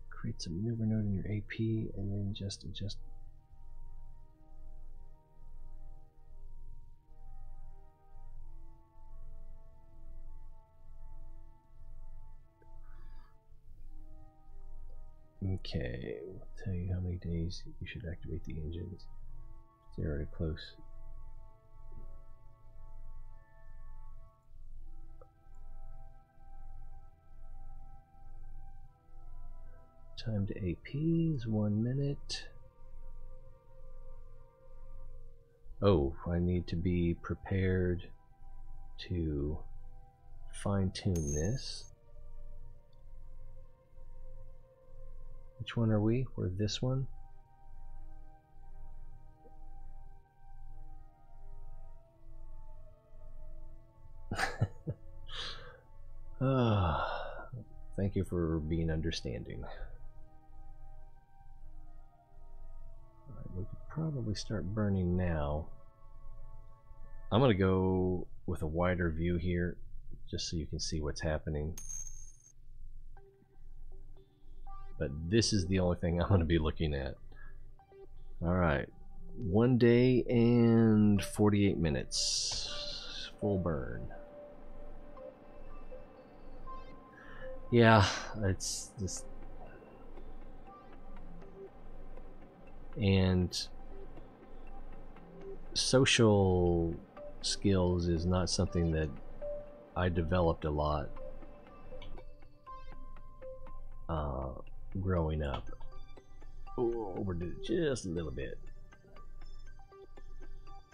Create some maneuver node in your AP and then just adjust. Okay, we'll tell you how many days you should activate the engines. 0 to close. Time to AP is 1 minute. Oh, I need to be prepared to fine-tune this. Which one are we? We're this one. Thank you for being understanding. Alright, we could probably start burning now. I'm going to go with a wider view here, just so you can see what's happening. But this is the only thing I'm going to be looking at. Alright, 1 day and 48 minutes. Full burn. Yeah, it's just... And social skills is not something that I developed a lot growing up. Oh, overdid it just a little bit.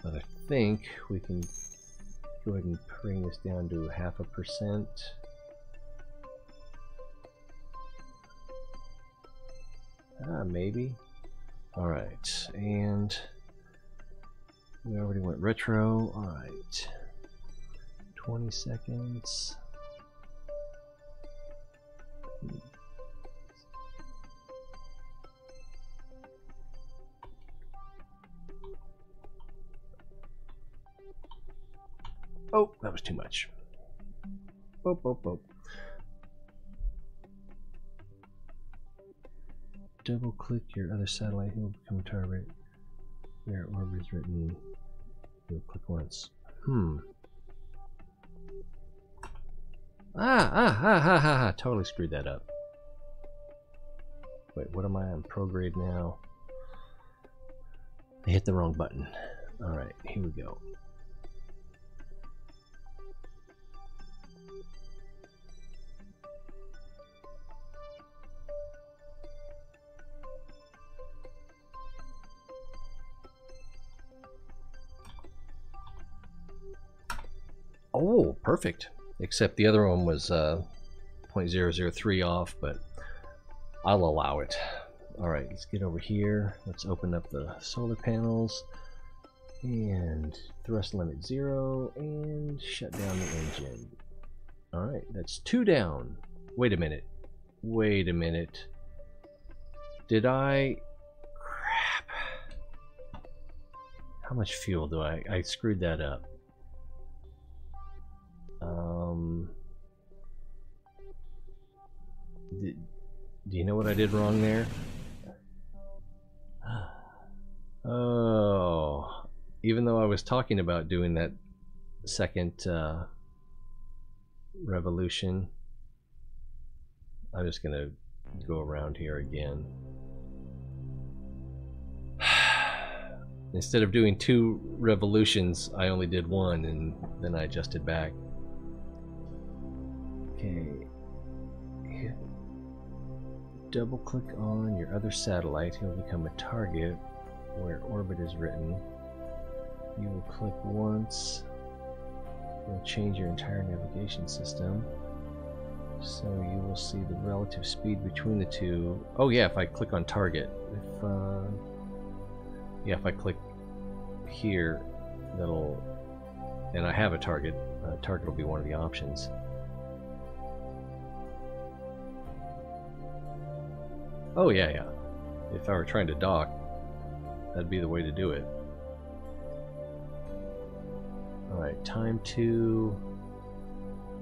But I think we can go ahead and bring this down to 0.5%. Maybe. Alright, and we already went retro. Alright. 20 seconds. Oh, that was too much. Boop, boop, boop. Double click your other satellite, it will become a target. Where orbit is written, you'll click once. Totally screwed that up. Wait, what am I on prograde now? I hit the wrong button. Alright, here we go. Oh, perfect. Except the other one was 0.003 off, but I'll allow it. Alright, let's get over here. Let's open up the solar panels. And thrust limit 0. And shut down the engine. Alright, that's 2 down. Wait a minute. Wait a minute. Did I... Crap. How much fuel do I screwed that up. Do you know what I did wrong there? Oh, even though I was talking about doing that second revolution, I'm just gonna go around here again. Instead of doing 2 revolutions, I only did 1, and then I adjusted back. Okay. Double click on your other satellite. He'll become a target where orbit is written. You will click once. You'll change your entire navigation system. So you will see the relative speed between the two. Oh yeah, if I click on target. If I click here, that'll... And I have a target. Target will be one of the options. Oh yeah. If I were trying to dock, that'd be the way to do it. Alright, time to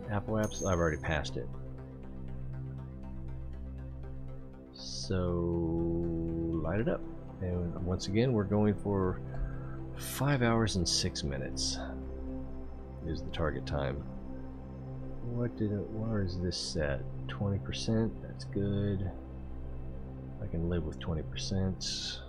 Apple Apps. I've already passed it. So light it up. And once again, we're going for 5 hours and 6 minutes is the target time. Where is this set? 20%, that's good. I can live with 20%.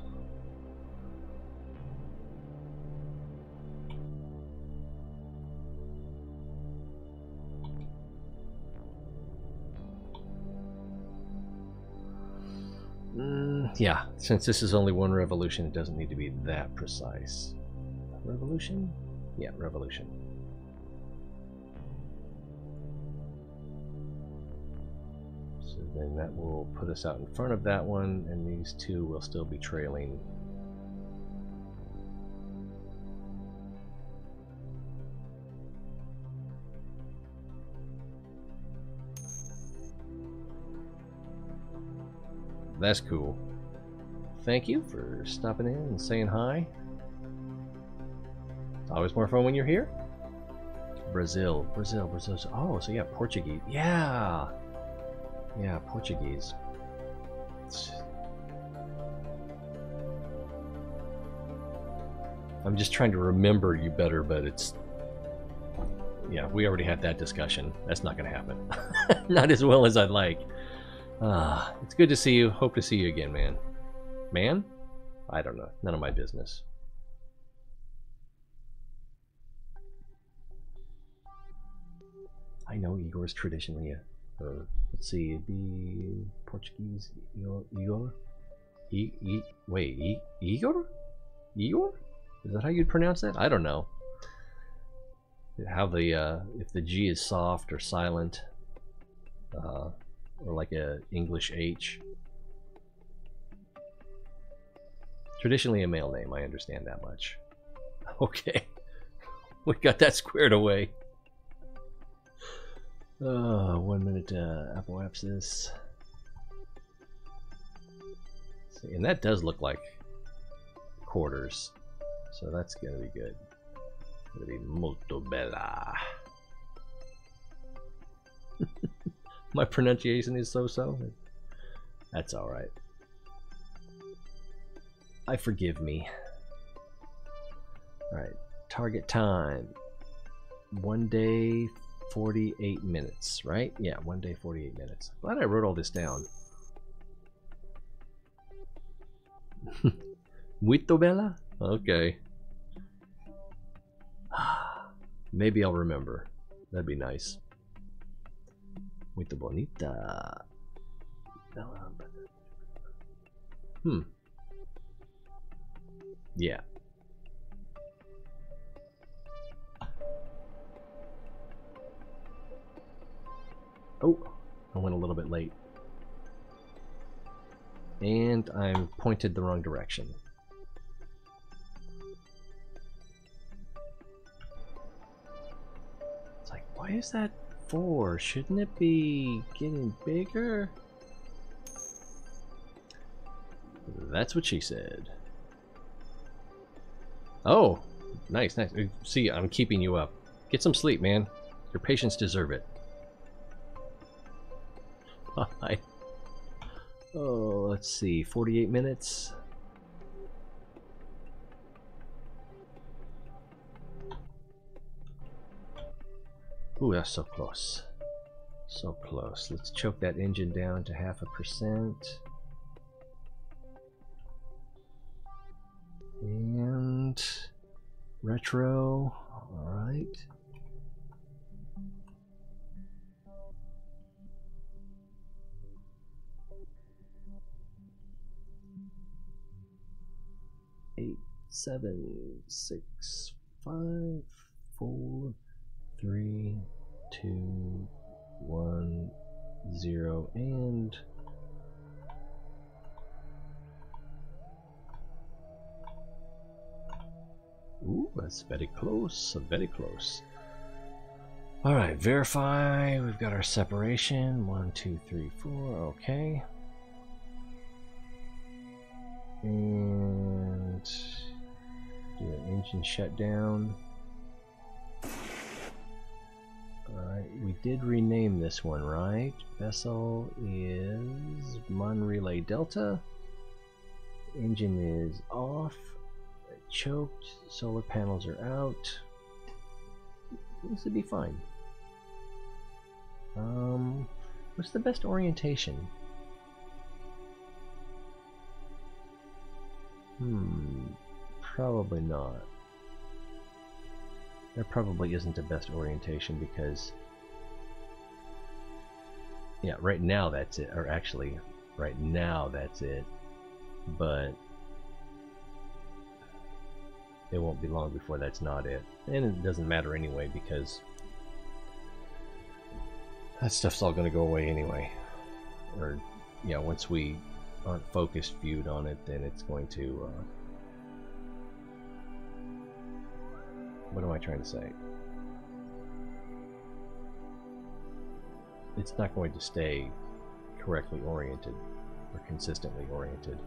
Yeah, since this is only 1 revolution, it doesn't need to be that precise. Revolution? Yeah, revolution. So then that will put us out in front of that one, and these 2 will still be trailing. That's cool. Thank you for stopping in and saying hi. It's always more fun when you're here. Brazil. Oh, so yeah, Portuguese. Yeah, Portuguese. I'm just trying to remember you better, but it's... Yeah, we already had that discussion. That's not going to happen. Not as well as I'd like. It's good to see you. Hope to see you again, man. Man? I don't know. None of my business. I know Igor's traditionally let's see, it'd be Portuguese. Igor? Wait, Igor? Igor? Is that how you'd pronounce that? I don't know. How the if the G is soft or silent, or like a English H. Traditionally a male name, I understand that much. Okay, we got that squared away. 1 minute apoapsis. See, and that does look like quarters, so that's gonna be good. It's gonna be molto bella. My pronunciation is so-so. That's alright. I forgive me. Alright, target time. 1 day, 48 minutes, right? Yeah, 1 day, 48 minutes. Glad I wrote all this down. Muito bella? Okay. Maybe I'll remember. That'd be nice. Muito bonita. Yeah. Oh, I went a little bit late. And I'm pointed the wrong direction. It's like, why is that 4? Shouldn't it be getting bigger? That's what she said. Oh, nice. See, I'm keeping you up. Get some sleep, man. Your patients deserve it. Hi. Oh, let's see, 48 minutes. Ooh, that's so close. So close. Let's choke that engine down to 0.5%. And retro. Alright. Eight, 7, 6, 5, 4, 3, 2, 1, 0, and ooh, that's very close, very close. All right, verify. We've got our separation. 1, 2, 3, 4. Okay. And do an engine shutdown. Alright, we did rename this one, right? Vessel is Monrelay Delta. Engine is off. Choked. Solar panels are out. This would be fine. What's the best orientation? Probably not. There probably isn't the best orientation because, yeah, right now that's it, or actually, right now that's it, but it won't be long before that's not it. And it doesn't matter anyway because that stuff's all going to go away anyway. Or, yeah, once we aren't focused viewed on it, then it's going to, what am I trying to say? It's not going to stay correctly oriented or consistently oriented.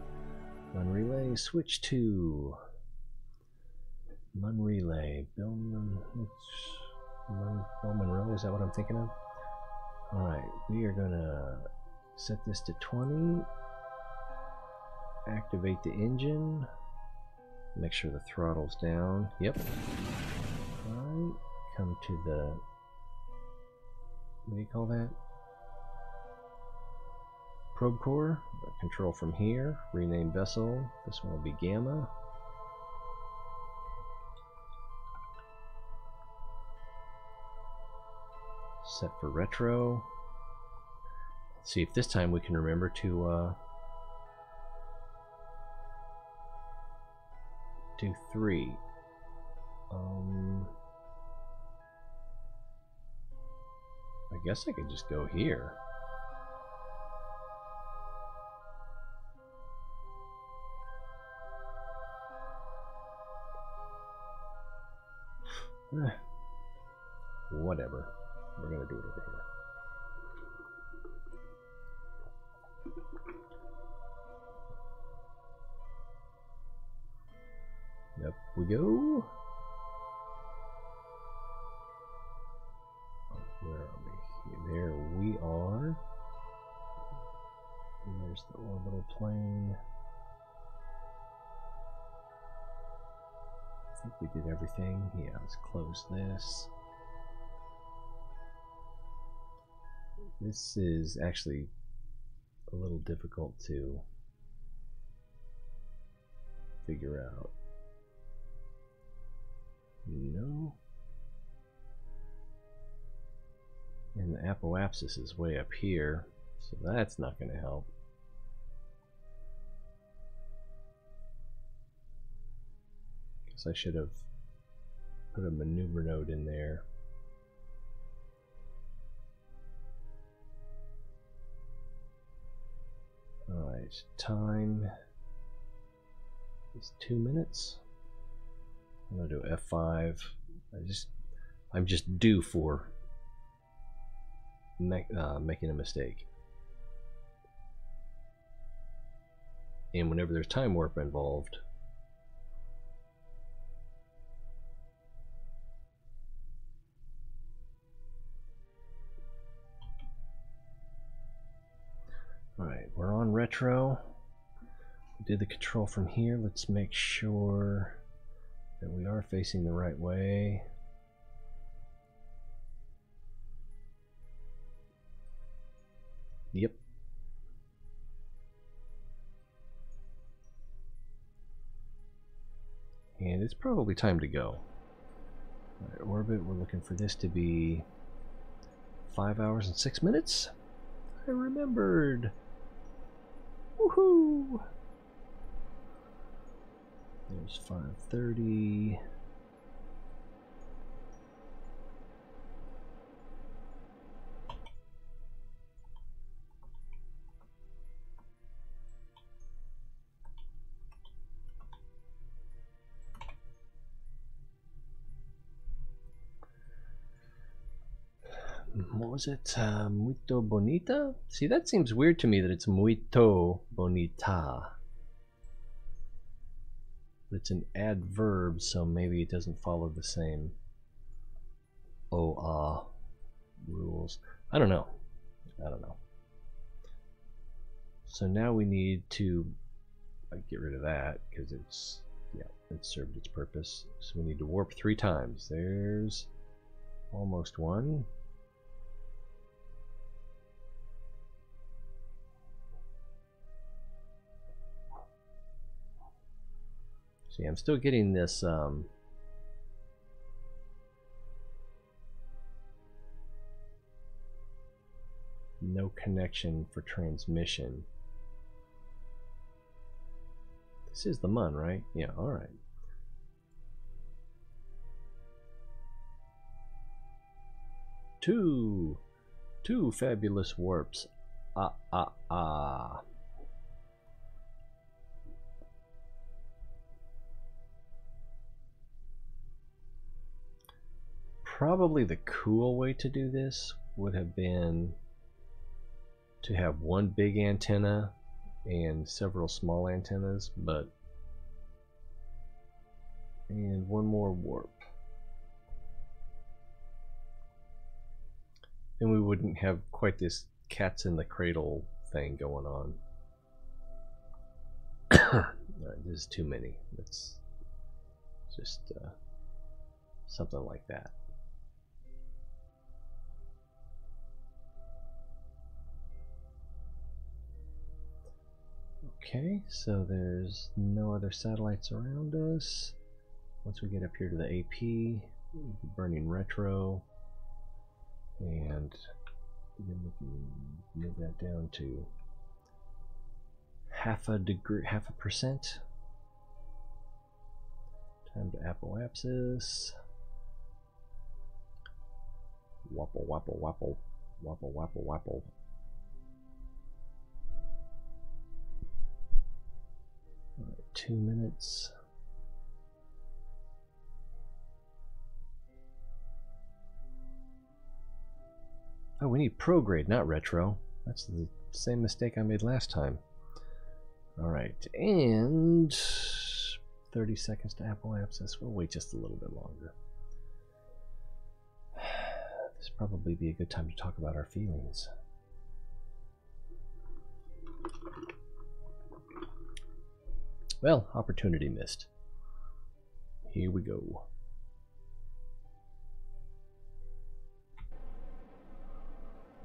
Mun relay, switch to Mun relay. Bill Monroe, is that what I'm thinking of? Alright, we are gonna set this to 20. Activate the engine. Make sure the throttle's down. Yep. Alright, come to the, what do you call that? Probe core. Control from here. Rename vessel. This one will be Gamma. Set for retro. Let's see if this time we can remember to do 3. I guess I could just go here. Whatever. We're gonna do it over here. Up we go. Where are we? There we are. And there's the orbital plane. I think we did everything. Yeah, let's close this. This is actually a little difficult to figure out. No. And the apoapsis is way up here, so that's not going to help. Guess I should have put a maneuver node in there. Alright, time is 2 minutes. I'm gonna do F5. I'm just due for making a mistake. And whenever there's time warp involved, alright, we're on retro. We did the control from here. Let's make sure that we are facing the right way. Yep. And it's probably time to go. Alright, orbit, we're looking for this to be 5 hours and 6 minutes. I remembered. Woohoo! There's 5:30. What was it? Muito bonita? See, that seems weird to me that it's muito bonita. But it's an adverb, so maybe it doesn't follow the same rules. I don't know. So now we need to get rid of that because it served its purpose. So we need to warp 3 times. There's almost one. See, I'm still getting this no connection for transmission. This is the Mun, right? Yeah, alright. Two fabulous warps. Probably the cool way to do this would have been to have one big antenna and several small antennas, and one more warp. And we wouldn't have quite this cats in the cradle thing going on. Alright, this is too many. Let's just something like that. Okay, so there's no other satellites around us. Once we get up here to the AP, we'll be burning retro, and then we can move that down to half a percent. Time to apoapsis. Wapple, wapple, wapple, wapple, wapple, wapple. Alright, 2 minutes. Oh, we need prograde, not retro. That's the same mistake I made last time. Alright, and 30 seconds to apoapsis. We'll wait just a little bit longer. This would probably be a good time to talk about our feelings. Well, opportunity missed. Here we go.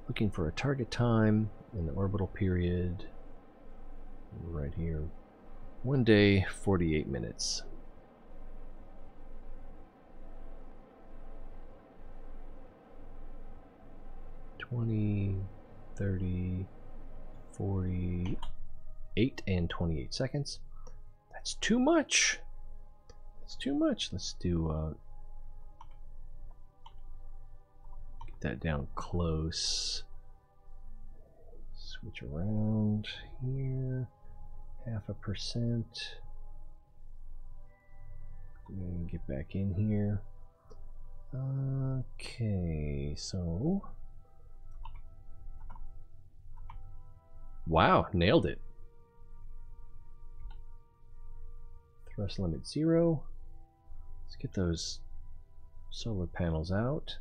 Looking for a target time in the orbital period. Right here. 1 day, 48 minutes. (20, 30, 48 and 28 seconds. That's too much. That's too much. Let's do get that down close. Switch around here. 0.5%. And get back in here. Okay, so wow, nailed it. Thrust limit 0. Let's get those solar panels out.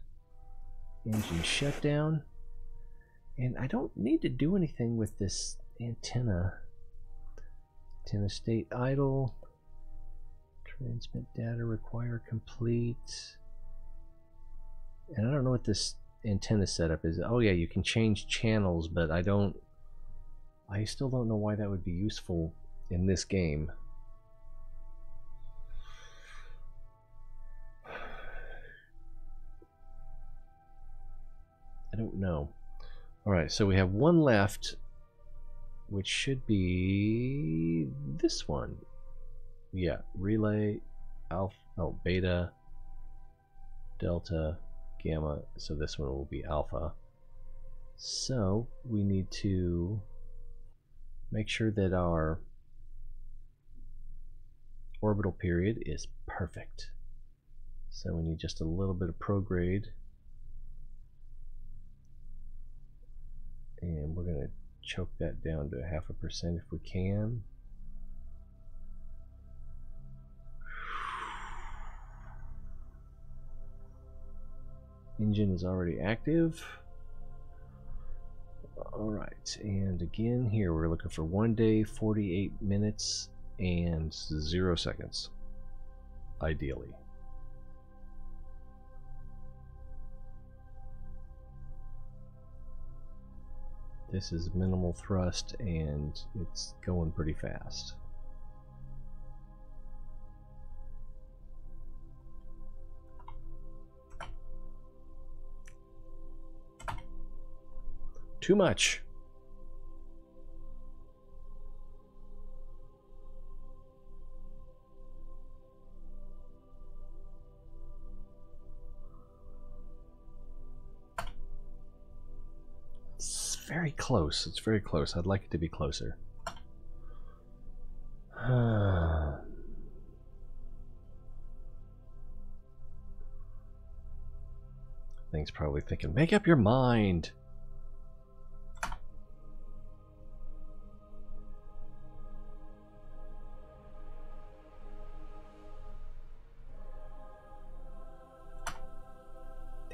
Engine shutdown. And I don't need to do anything with this antenna. Antenna state idle. Transmit data require complete. And I don't know what this antenna setup is. Oh yeah, you can change channels, but I still don't know why that would be useful in this game. I don't know. Alright, so we have one left, which should be this one. Yeah, relay, alpha, oh, beta, delta, gamma, so this one will be alpha. So we need to make sure that our orbital period is perfect. So we need just a little bit of prograde. And we're going to choke that down to 0.5% if we can. Engine is already active. Alright, and again here we're looking for 1 day, 48 minutes, and 0 seconds, ideally. This is minimal thrust and it's going pretty fast. Too much. It's very close. It's very close. I'd like it to be closer. Thing's probably thinking, make up your mind.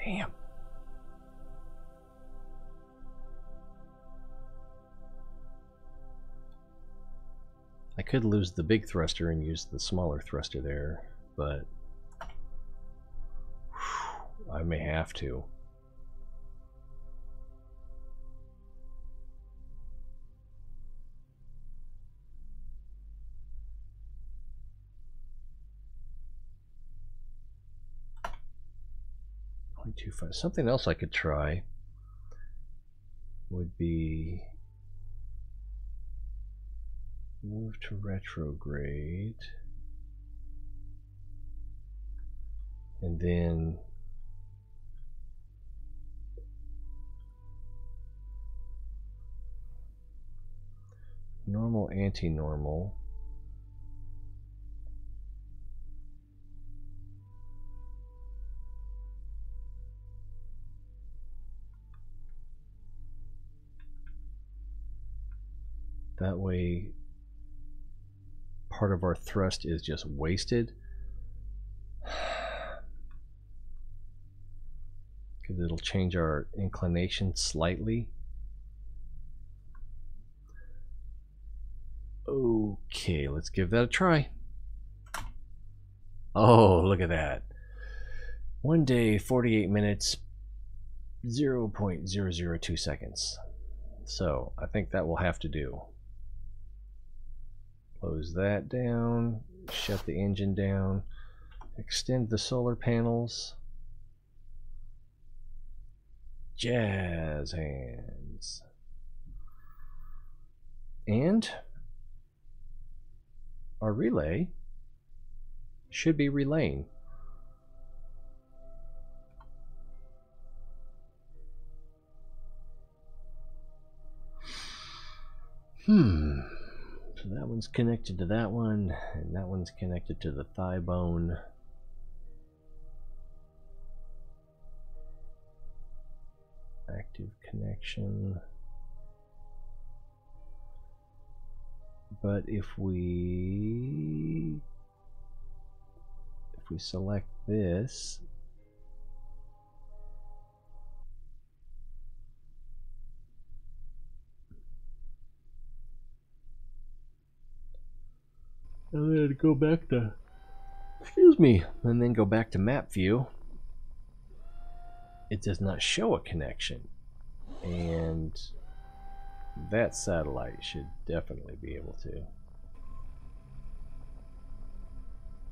Damn. I could lose the big thruster and use the smaller thruster there, but I may have to. Something else I could try would be move to retrograde, and then normal, anti-normal. That way part of our thrust is just wasted, because it'll change our inclination slightly. Okay, let's give that a try. Oh, look at that. 1 day, 48 minutes, 0.002 seconds. So I think that will have to do. Close that down, shut the engine down, extend the solar panels. Jazz hands. And our relay should be relaying. So that one's connected to that one, and that one's connected to the thigh bone. Active connection. But if we select this, and then go back to, and then go back to map view, it does not show a connection, and that satellite should definitely be able to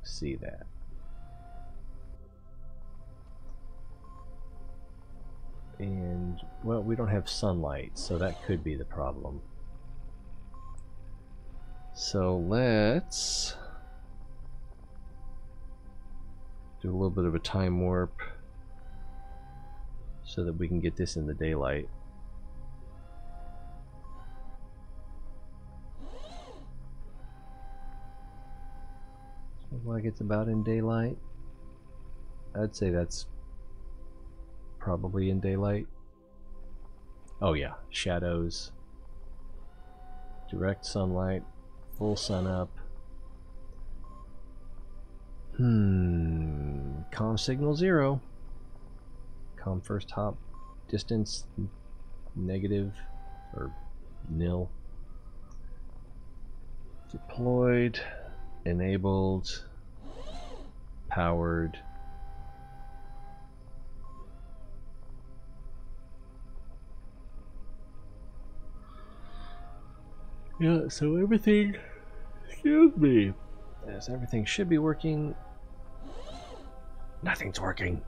see that. And well, we don't have sunlight, so that could be the problem. So let's do a little bit of a time warp so that we can get this in the daylight. Looks like it's about in daylight. I'd say that's probably in daylight. Oh yeah, shadows, direct sunlight, full sun up. Comm signal 0. Comm first hop distance negative or nil. Deployed, enabled, powered. Yeah, so everything, excuse me. Yes, everything should be working. Nothing's working.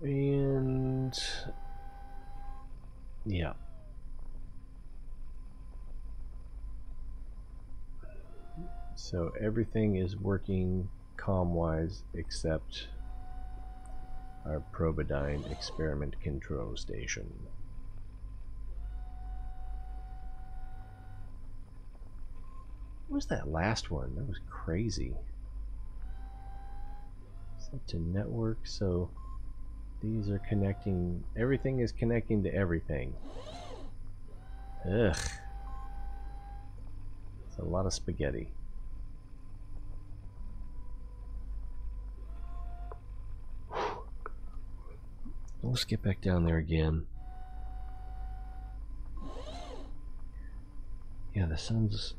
And yeah. So everything is working comm-wise except our Probodyne experiment control station. What was that last one? That was crazy. Set to network, so These are connecting. Everything is connecting to everything. Ugh. It's a lot of spaghetti. Let's get back down there again. Yeah, the sun's...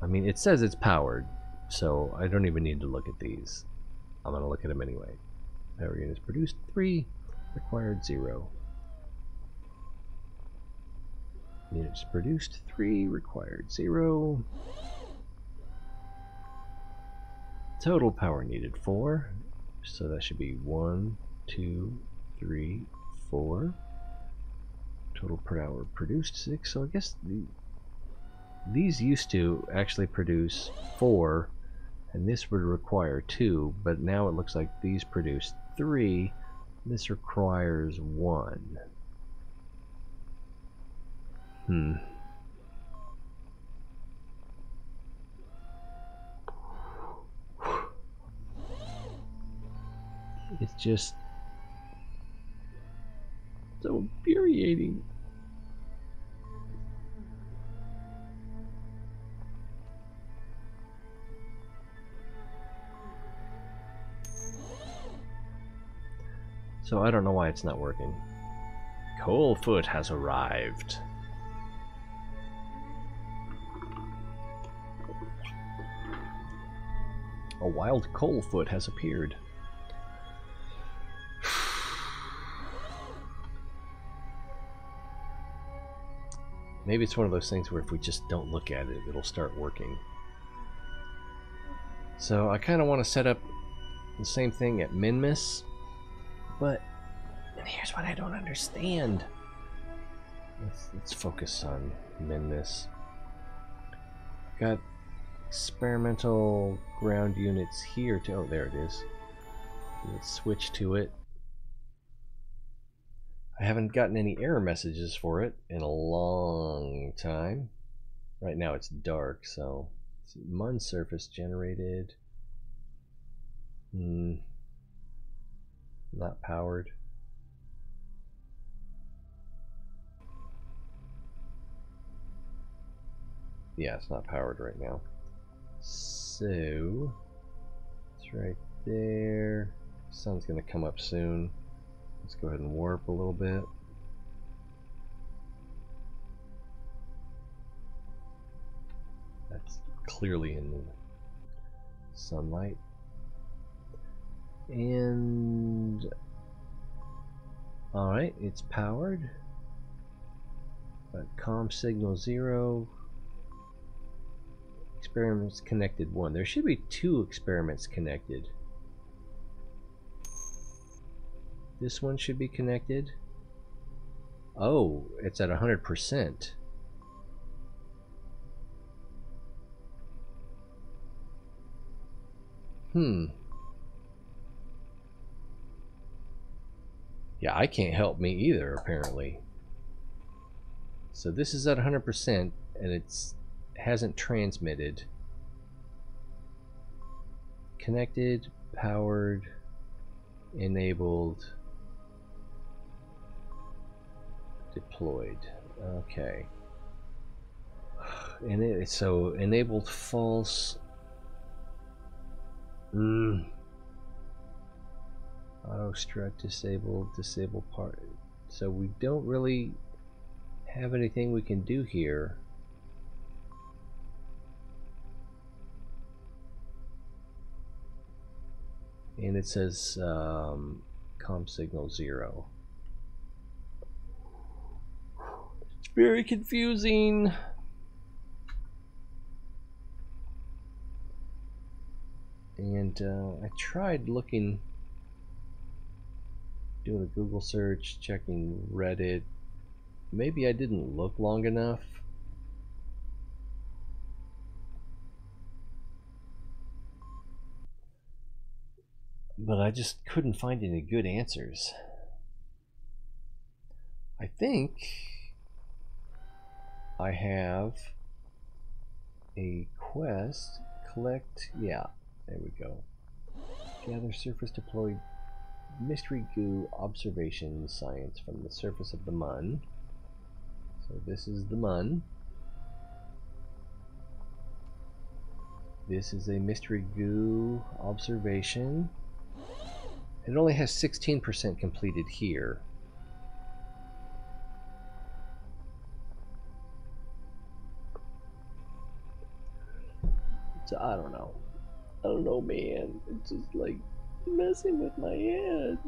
I mean, it says it's powered, so I don't even need to look at these. I'm going to look at them anyway. Power units produced 3, required 0. Units produced 3, required 0. Total power needed 4, so that should be 1, 2, 3, 4. Total per hour produced 6, so I guess these used to actually produce 4, and this would require 2, but now it looks like these produce 3. This requires 1. It's just so infuriating. So I don't know why it's not working. Coalfoot has arrived. A wild Coalfoot has appeared. Maybe it's one of those things where if we just don't look at it, it'll start working. So I kind of want to set up the same thing at Minmus, but here's what I don't understand. Let's focus on Minmus. Got experimental ground units here to... Oh, there it is. Let's switch to it. I haven't gotten any error messages for it in a long time. Right now it's dark, so... Mun surface generated. Not powered. Yeah, it's not powered right now. So it's right there. Sun's gonna come up soon. Let's go ahead and warp a little bit. That's clearly in the sunlight. And alright, it's powered. But comm signal 0. Experiments connected 1. There should be 2 experiments connected. This one should be connected. Oh, it's at 100%. Yeah, I can't help me either, apparently. So this is at 100%, and it's hasn't transmitted. Connected, powered, enabled, deployed. Okay. And so enabled false. Auto strut disabled, disable part. So we don't really have anything we can do here. And it says comm signal 0. It's very confusing. And I tried looking, doing a Google search, checking Reddit. Maybe I didn't look long enough. But I just couldn't find any good answers. I think I have a quest. Collect, yeah, there we go. Gather surface deployed mystery goo observation science from the surface of the Mun. So this is the Mun. This is a mystery goo observation. It only has 16% completed here. So I don't know. I don't know, man. It's just like messing with my head.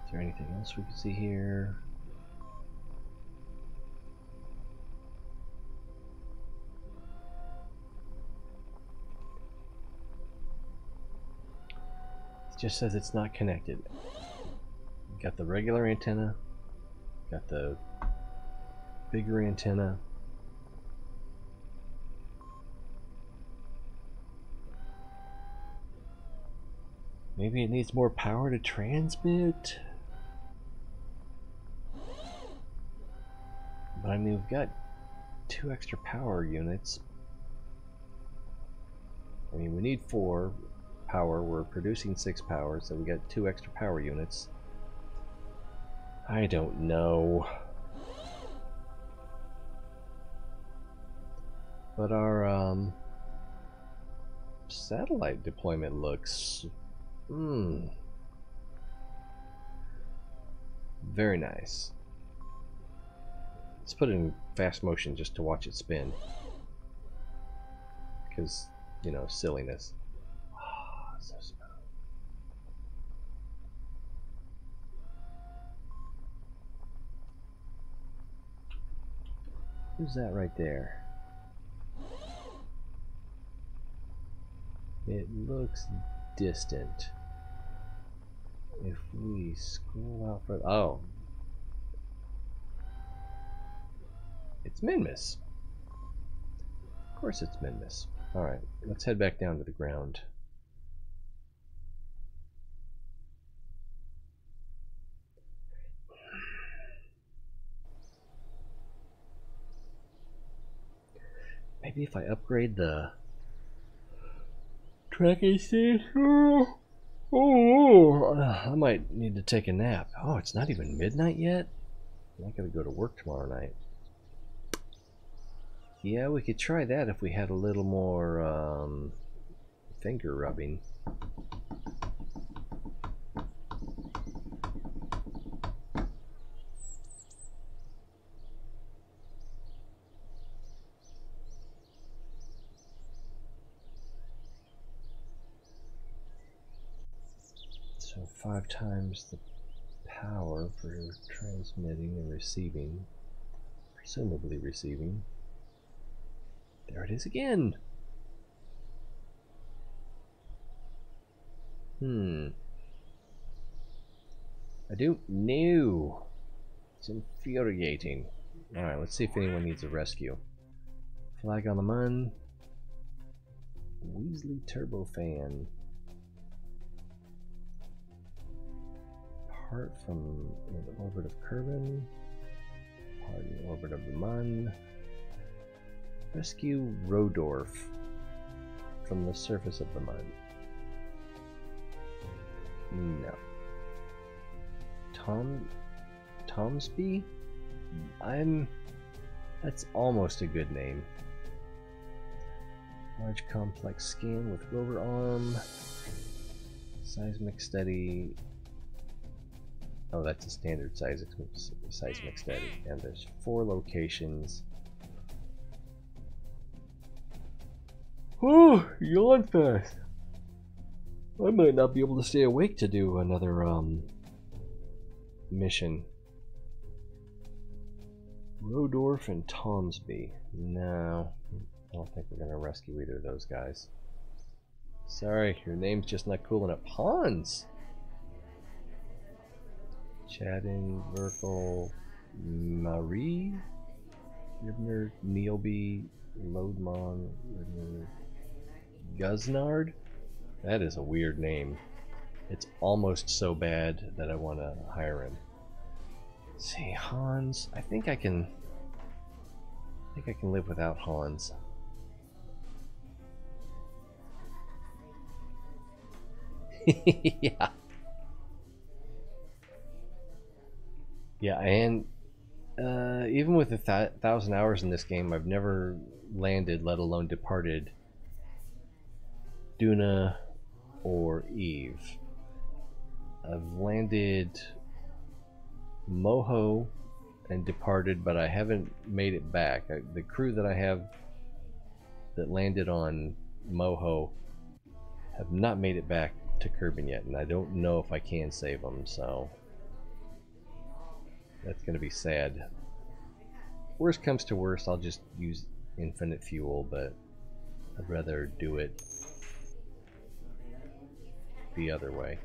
Is there anything else we can see here? It just says it's not connected. Got the regular antenna, got the bigger antenna. Maybe it needs more power to transmit. But I mean, we've got 2 extra power units. I mean, we need 4 power. We're producing 6 power, so we got 2 extra power units. I don't know. But our satellite deployment looks very nice. Let's put it in fast motion just to watch it spin. Because, you know, silliness. Oh, so smooth. Who's that right there? It looks distant. If we scroll out further, oh, it's Minmus. Of course it's Minmus. Alright, let's head back down to the ground. Maybe if I upgrade the tracking station. I might need to take a nap. Oh, it's not even midnight yet? I gotta go to work tomorrow night. Yeah, we could try that if we had a little more finger rubbing. So 5 times the power for transmitting and receiving, presumably receiving. There it is again. I don't know. It's infuriating. Alright, let's see if anyone needs a rescue. Flag on the Mun. Weasley turbofan. Part from the orbit of Kerbal. Part in the orbit of the Mun. Rescue Rodorf from the surface of the Mun. No. Tomsby? That's almost a good name. Large complex scan with rover arm. Seismic study. Oh, that's a standard seismic study. And there's 4 locations. Oh, yawn fast. I might not be able to stay awake to do another mission. Rodorf and Tomsby. No, I don't think we're gonna rescue either of those guys. Sorry, your name's just not cool enough. Hans! Chadden, Merkel, Marie, Ribner, Neilby, Lodmon, Ribner, Guznard? That is a weird name. It's almost so bad that I want to hire him. Let's see, Hans. I think I can live without Hans. Yeah. Yeah, and even with 1,000 hours in this game, I've never landed, let alone departed, Duna or Eve. I've landed Moho and departed, but I haven't made it back. The crew that I have that landed on Moho have not made it back to Kerbin yet, and I don't know if I can save them, so that's going to be sad. Worst comes to worst, I'll just use infinite fuel, but I'd rather do it the other way.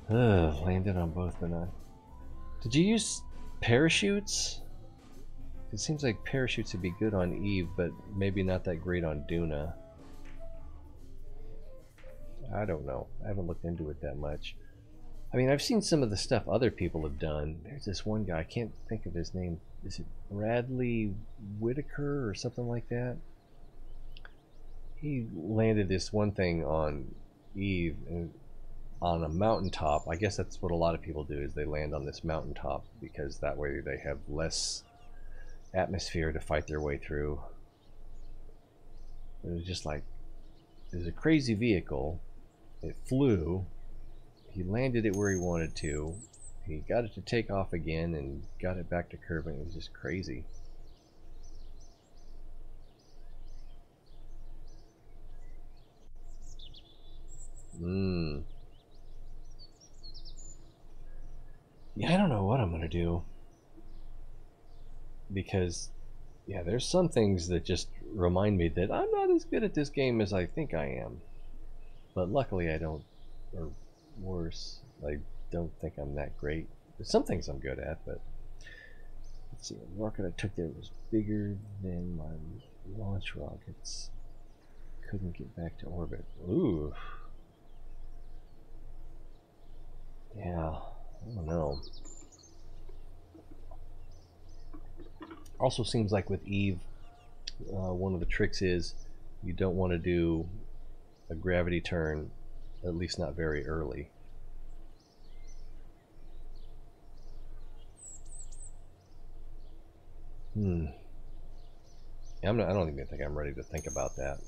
Landed on both, but not. Did you use parachutes? It seems like parachutes would be good on Eve, but maybe not that great on Duna. I don't know. I haven't looked into it that much. I mean, I've seen some of the stuff other people have done. There's this one guy, I can't think of his name. Is it Bradley Whitaker or something like that? He landed this one thing on Eve and on a mountaintop. I guess that's what a lot of people do, is they land on this mountaintop because that way they have less atmosphere to fight their way through. It was just like, it was a crazy vehicle. It flew. He landed it where he wanted to. He got it to take off again and got it back to Kerbin. It was just crazy. Yeah, I don't know what I'm gonna do, because yeah, there's some things that just remind me that I'm not as good at this game as I think I am. But luckily I don't, or worse, I don't think I'm that great. There's some things I'm good at, but let's see, the rocket I took there was bigger than my launch rockets. Couldn't get back to orbit. Ooh. Yeah, I don't know. Also seems like with Eve, one of the tricks is you don't want to do a gravity turn, at least not very early. Yeah, I don't even think I'm ready to think about that.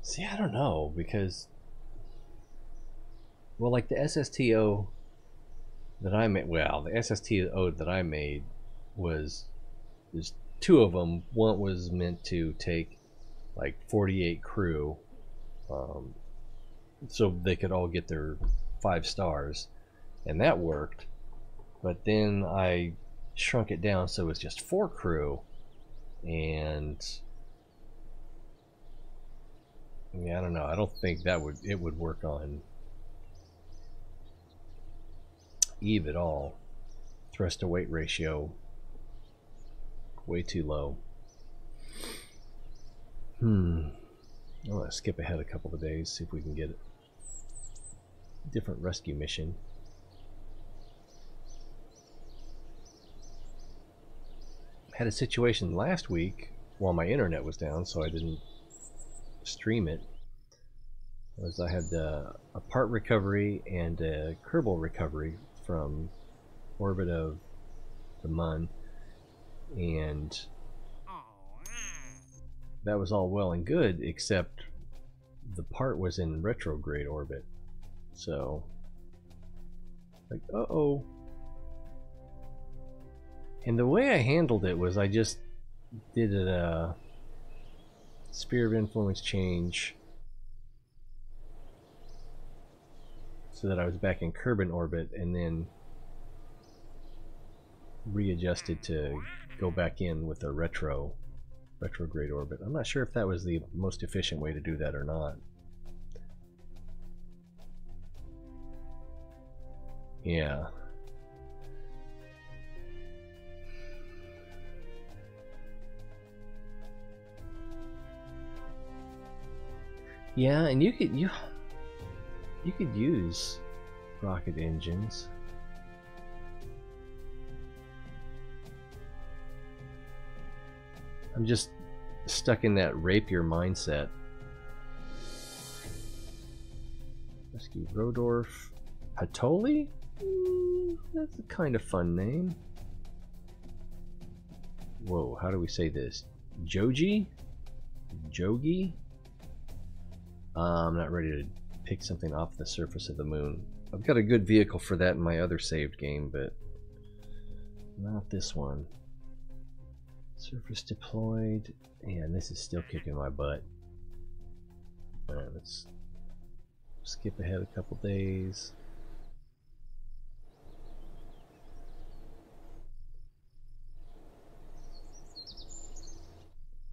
See, I don't know, because, well, like the SSTO that I made, well, the SSTO that I made was, there's two of them. One was meant to take like 48 crew, so they could all get their 5 stars, and that worked. But then I shrunk it down so it's just 4 crew, and yeah, I don't know. I don't think that it would work on Eve at all. Thrust to weight ratio way too low. I'm gonna skip ahead a couple of days, see if we can get a different rescue mission. Had a situation last week while my internet was down, so I didn't stream it. Was I had a part recovery and a Kerbal recovery from orbit of the Mun, and that was all well and good, except the part was in retrograde orbit. So, like, uh-oh. And the way I handled it was I just did a sphere of influence change so that I was back in Kerbin orbit, and then readjusted to go back in with a retrograde orbit. I'm not sure if that was the most efficient way to do that or not. Yeah. Yeah, and you could use rocket engines. I'm just stuck in that rapier mindset. Rescue Rodorf. Patoli? That's a kind of fun name. Whoa, how do we say this? Joji? Jogi? I'm not ready to pick something off the surface of the moon. I've got a good vehicle for that in my other saved game, but not this one. Surface deployed. And this is still kicking my butt. Alright, let's skip ahead a couple days.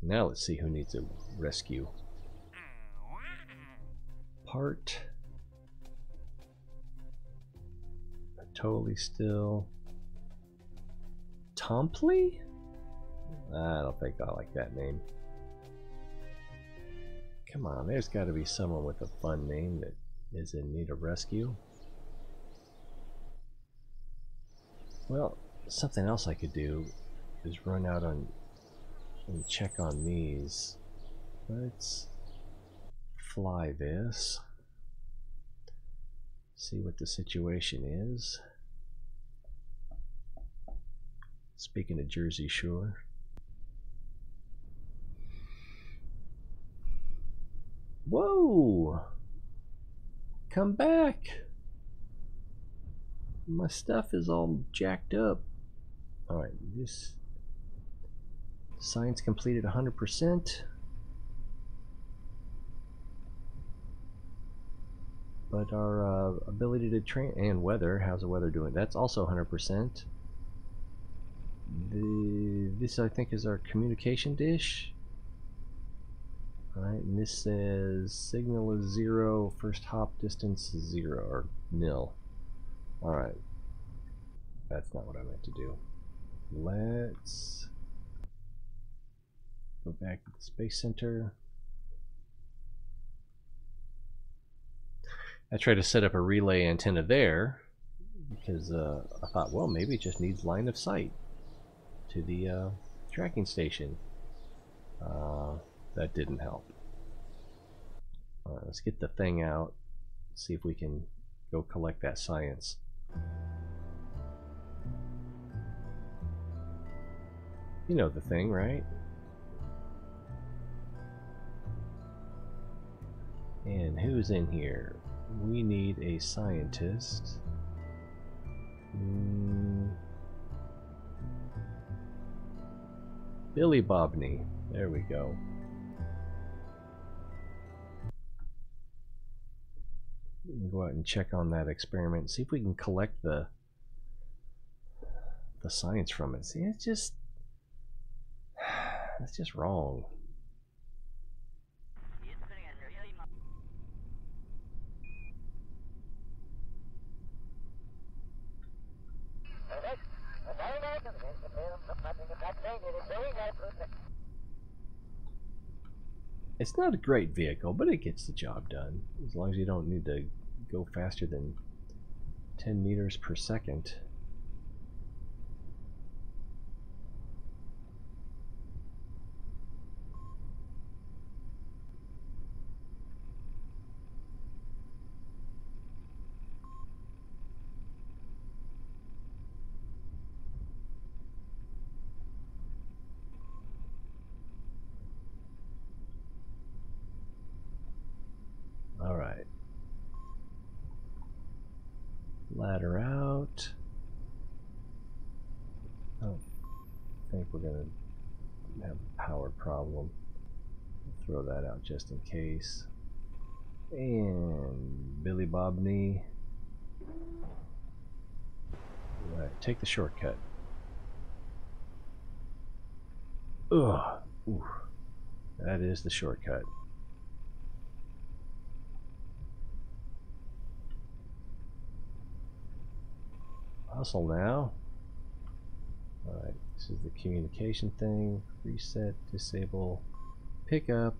Now let's see who needs a rescue. Part. Totally still. Tompley? I don't think I like that name. Come on, there's got to be someone with a fun name that is in need of rescue. Well, something else I could do is run out and check on these. Let's fly this. See what the situation is. Speaking of Jersey Shore. Whoa! Come back! My stuff is all jacked up. Alright, this science completed 100%. But our ability to train and weather, how's the weather doing? That's also 100%. This I think is our communication dish. Alright, and this says signal is 0, first hop distance is 0 or nil. Alright. That's not what I meant to do. Let's go back to the Space Center. I tried to set up a relay antenna there because I thought, well, maybe it just needs line of sight to the tracking station. That didn't help. Let's get the thing out, see if we can go collect that science. You know the thing, right? And who's in here? We need a scientist. Billy Bobney. There we go. We can go out and check on that experiment. See if we can collect the science from it. See, it's just wrong. It's not a great vehicle, but it gets the job done. As long as you don't need to go faster than 10 meters per second. Alright. Ladder out. Oh, I think we're going to have a power problem. Throw that out just in case. And Billy Bobney. Alright, take the shortcut. Ugh. Ooh. That is the shortcut. Hustle now. Alright, this is the communication thing. Reset, disable, pick up.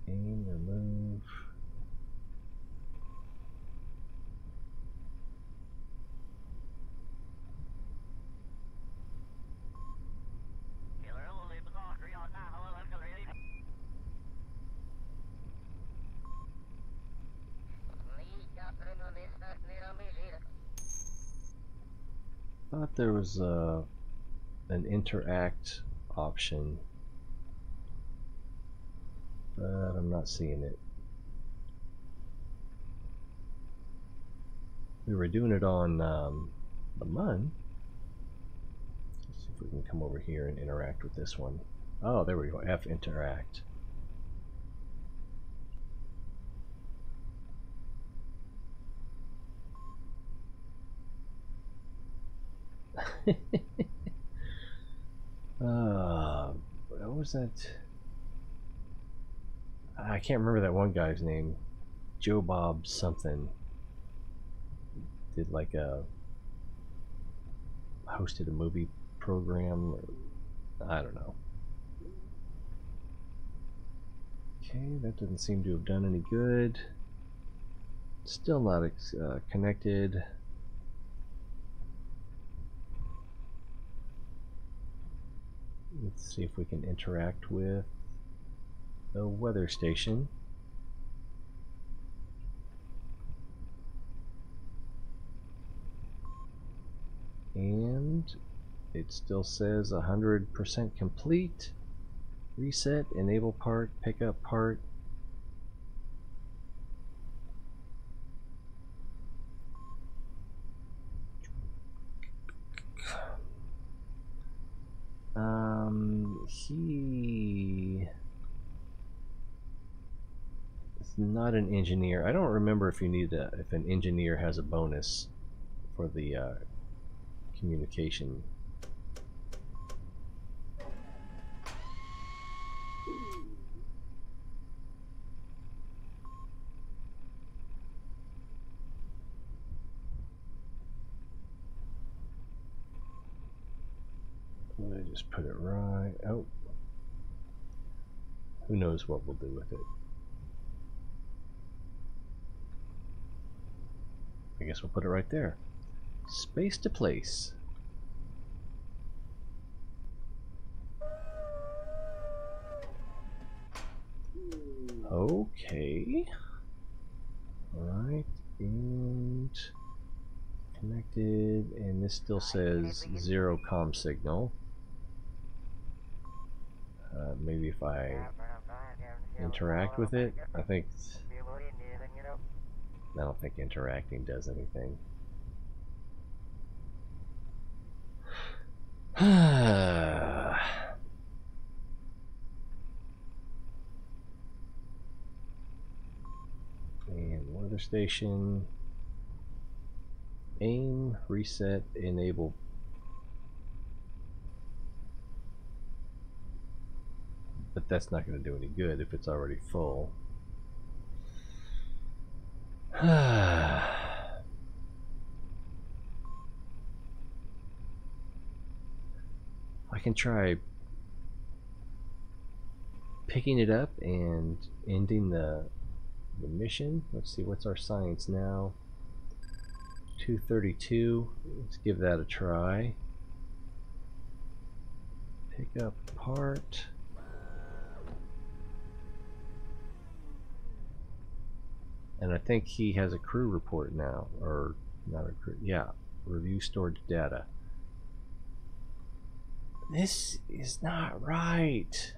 Aim, remove. thought there was an interact option, but I'm not seeing it. We were doing it on the Mun. Let's see if we can come over here and interact with this one. Oh, there we go. F interact. What was that? I can't remember that one guy's name. Joe Bob something. Did like hosted a movie program, or I don't know. Okay, that doesn't seem to have done any good. Still not connected. Let's see if we can interact with the weather station. And it still says 100% complete. Reset, enable part, pick up part. He is not an engineer. I don't remember if you need if an engineer has a bonus for the communication. Let me just put it right. Oh, who knows what we'll do with it. I guess we'll put it right there. Space to place. Okay. Alright, and connected, and this still says 0 comm signal. Maybe if I interact with it, I don't think interacting does anything. And weather station, aim, reset, enable. But that's not going to do any good if it's already full. I can try picking it up and ending the mission. Let's see, what's our science now? 232. Let's give that a try. Pick up part. And I think he has a crew report now, or not a crew, yeah, review stored data. This is not right.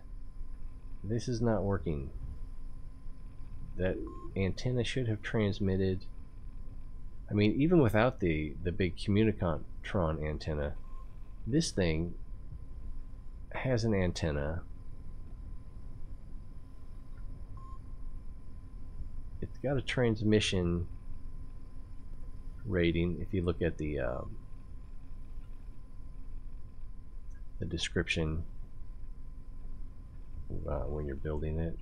This is not working. That antenna should have transmitted. I mean, even without the big Communicatron antenna, this thing has an antenna. It's got a transmission rating. If you look at the description when you're building it.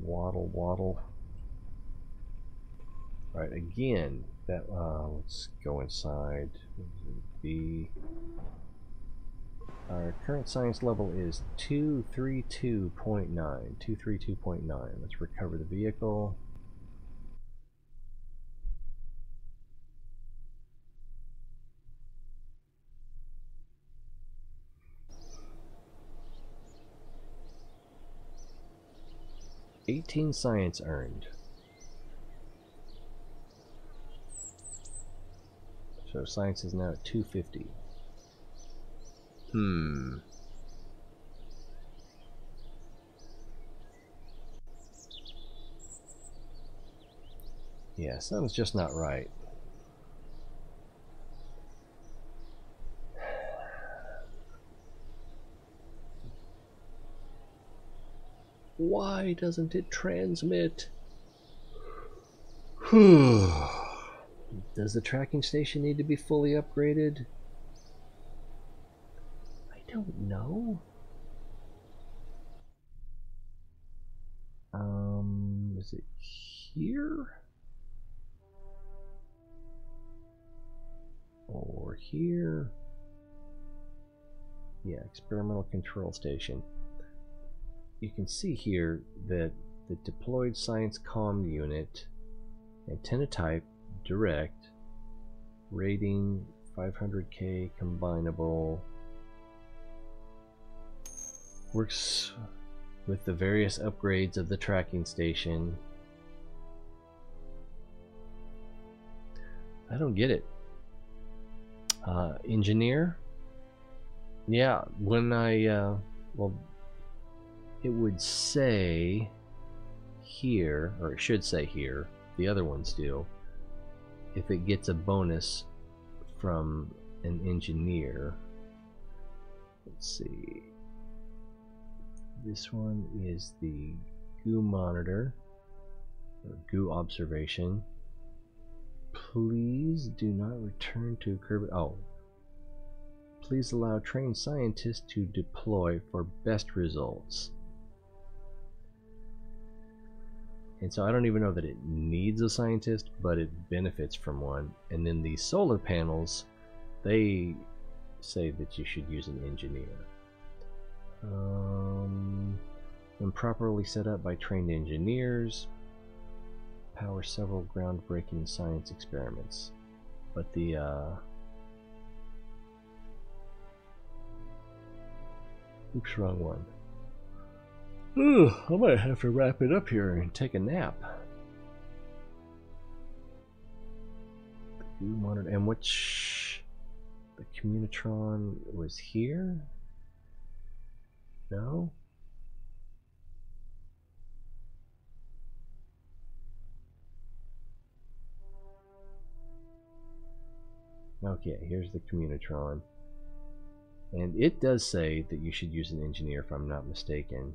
Waddle, waddle. All right, again, that let's go inside. B. Our current science level is 232.9. 232.9. Let's recover the vehicle. 18 science earned. So science is now at 250. Yeah, something's just not right. Why doesn't it transmit? Does the tracking station need to be fully upgraded? I don't know. Is it here? Or here? Yeah, experimental control station. You can see here that the deployed science comm unit, antenna type, direct, rating 500K combinable, works with the various upgrades of the tracking station. I don't get it. Engineer? Yeah, when I, well, it would say here, or it should say here, the other ones do, if it gets a bonus from an engineer. Let's see. This one is the goo monitor, or goo observation. Please do not return to Kerbal. Oh. Please allow trained scientists to deploy for best results. And so I don't even know that it needs a scientist, but it benefits from one. And then the solar panels, they say that you should use an engineer. When properly set up by trained engineers, power several groundbreaking science experiments. But the oops, wrong one. Ooh, I might have to wrap it up here and take a nap. The goo monitor, and which the communitron was here? No? Okay, here's the communitron. And it does say that you should use an engineer if I'm not mistaken.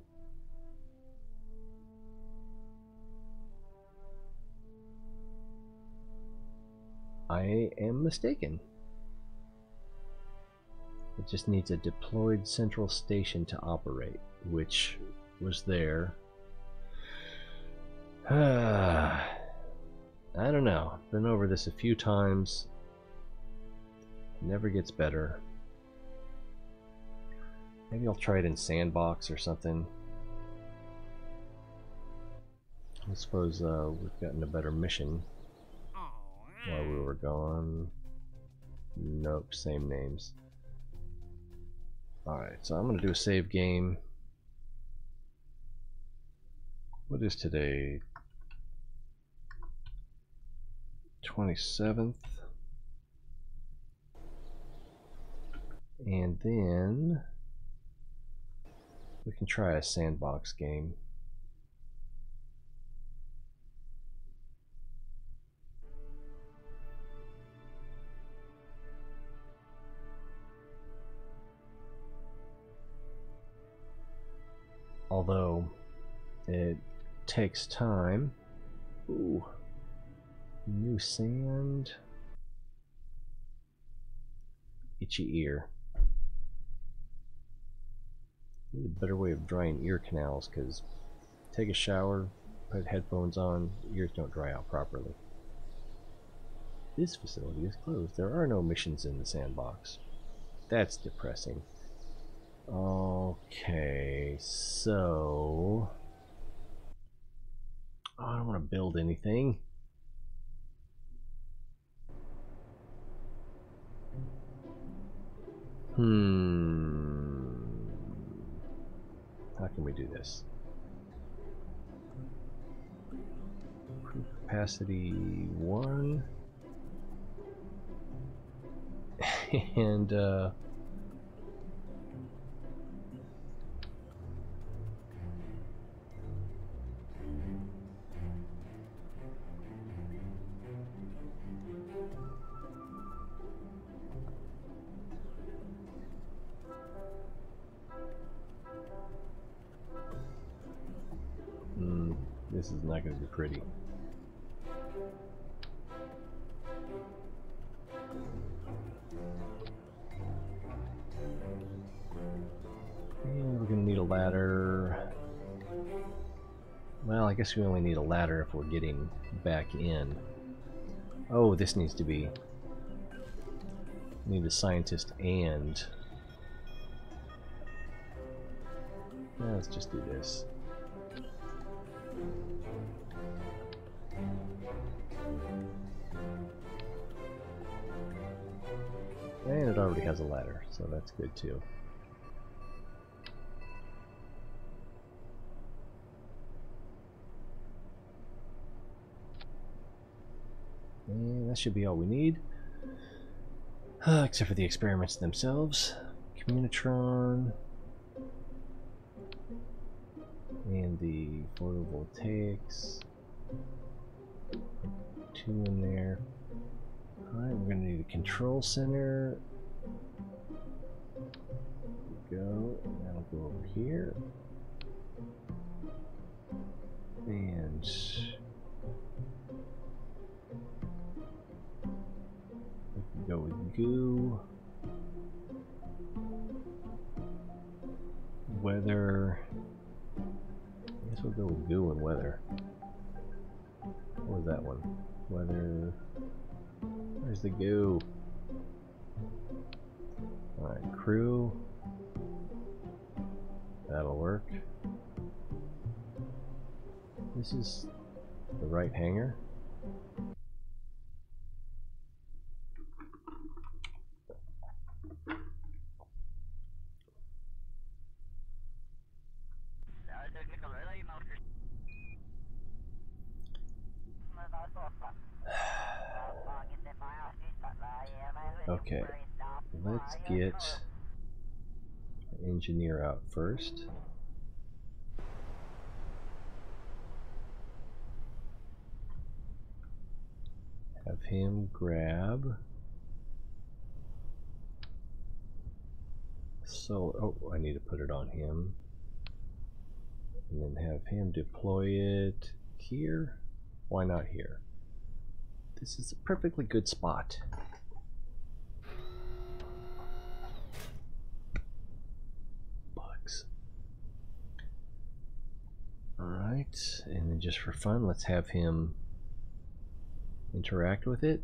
I am mistaken. It just needs a deployed central station to operate, which was there. I don't know. Been over this a few times. Never gets better. Maybe I'll try it in Sandbox or something. I suppose we've gotten a better mission while we were gone. Nope, same names. Alright, so I'm going to do a save game. What is today? 27th. And then we can try a Sandbox game. Although it takes time. Ooh, new sand. Itchy ear. Need a better way of drying ear canals, because take a shower, put headphones on, ears don't dry out properly. This facility is closed. There are no missions in the Sandbox. That's depressing. Okay, so I don't want to build anything. How can we do this? capacity 1. And this is not going to be pretty. And we're going to need a ladder. Well, I guess we only need a ladder if we're getting back in. Oh, this needs to be... need a scientist and... let's just do this. And it already has a ladder, so that's good too. And that should be all we need. Except for the experiments themselves. Communitron. And the photovoltaics. 2 in there. Alright, we're going to need a control center. There we go. That'll go over here. And we can go with goo. Weather. I guess we'll go with goo and weather. What was that one? Weather. Where's the goo? Alright, crew. That'll work. This is the right hangar. Okay, let's get our engineer out first. Have him grab solar. Oh, I need to put it on him. And then have him deploy it here. Why not here? This is a perfectly good spot. Bugs. Alright, and then just for fun, let's have him interact with it.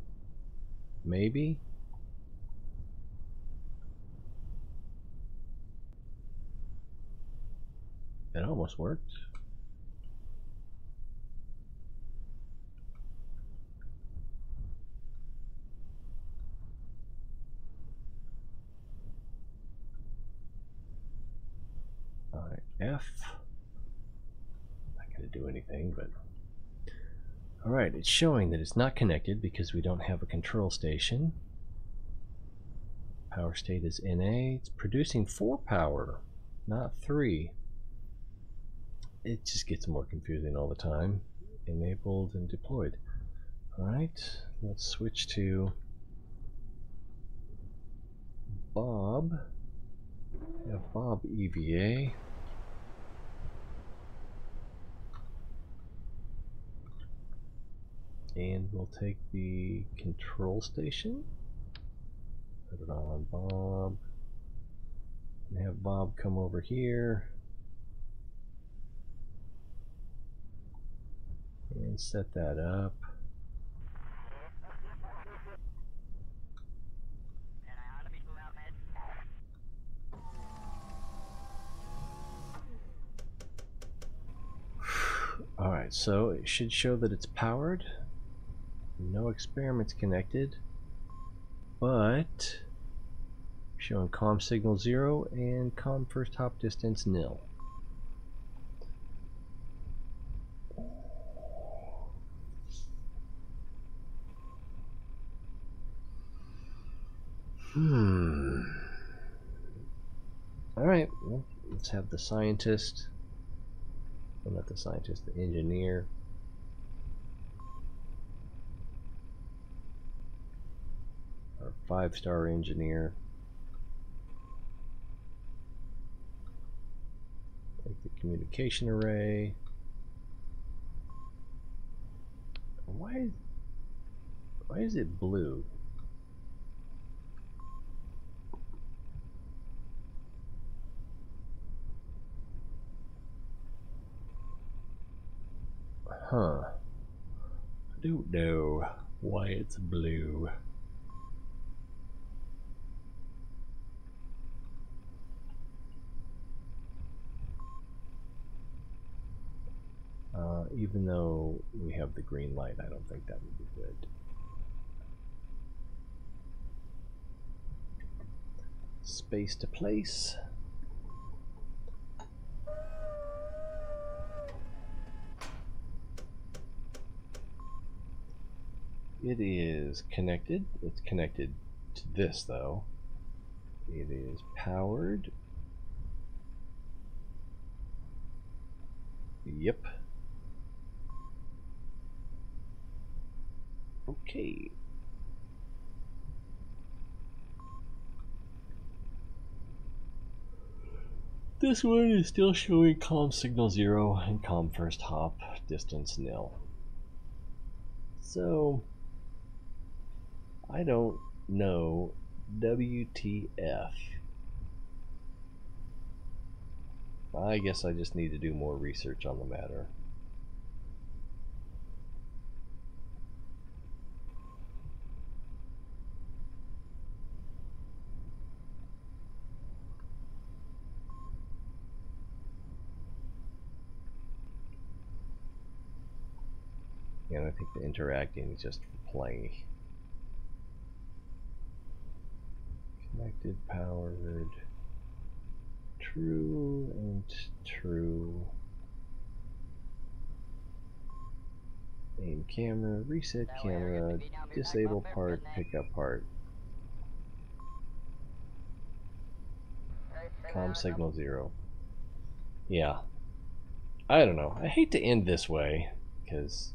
Maybe. It almost worked. Alright, F. Not going to do anything, but... Alright, it's showing that it's not connected because we don't have a control station. Power state is NA. It's producing 4 power, not 3. It just gets more confusing all the time. Enabled and deployed. Alright, let's switch to Bob. Have Bob EVA. And we'll take the control station. Put it on Bob. And have Bob come over here. And set that up. Alright, so it should show that it's powered. No experiments connected. But showing comm signal 0 and comm first hop distance nil. Alright, well, let's have the scientist. Well, not the scientist, the engineer. Our 5-star engineer. Take the communication array. Why is it blue? Huh. I don't know why it's blue. Even though we have the green light, I don't think that would be good. Space to place. It is connected. It's connected to this though. It is powered. Yep. Okay. This one is still showing comm signal 0 and comm first hop distance nil. So I don't know. WTF. I guess I just need to do more research on the matter. And I think the interacting is just for play. Connected, powered, true and true. Aim camera, reset camera, disable part, pick up part. Comm signal 0. Yeah. I don't know. I hate to end this way because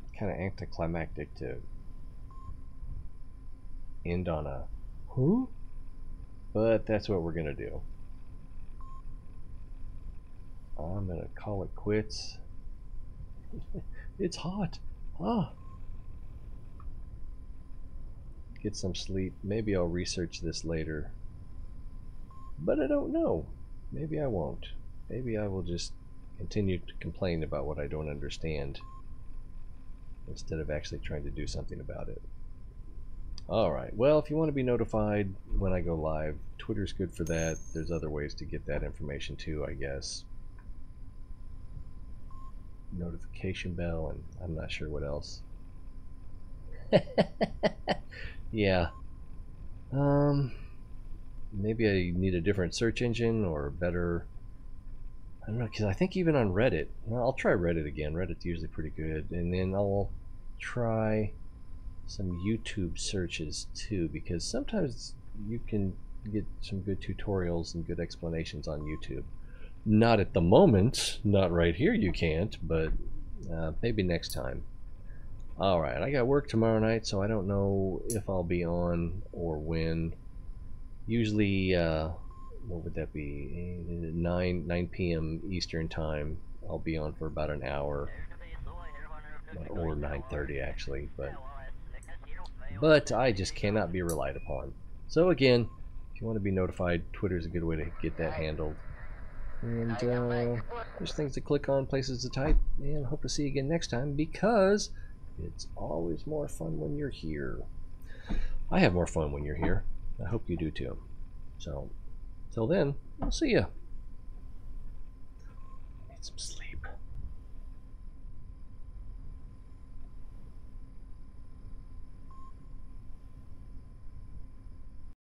it's kind of anticlimactic to end on a who? But that's what we're gonna do. I'm gonna call it quits. It's hot. Ah. Get some sleep. Maybe I'll research this later. But I don't know. Maybe I won't. Maybe I will just continue to complain about what I don't understand instead of actually trying to do something about it. Alright, well, if you want to be notified when I go live, Twitter's good for that. There's other ways to get that information too, I guess. Notification bell, and I'm not sure what else. Yeah. Maybe I need a different search engine or better. I don't know, because I think even on Reddit, well, I'll try Reddit again. Reddit's usually pretty good. And then I'll try some YouTube searches too, because sometimes you can get some good tutorials and good explanations on YouTube. Not at the moment, not right here you can't, but maybe next time. Alright, I got work tomorrow night, so I don't know if I'll be on or when. Usually, what would that be? 9 p.m. Eastern time. I'll be on for about an hour, or 9:30 actually, but I just cannot be relied upon. So again, if you want to be notified, Twitter's a good way to get that handled. And there's things to click on, places to type, and hope to see you again next time, because it's always more fun when you're here. I have more fun when you're here. I hope you do too. So, till then, I'll see ya. Need some sleep.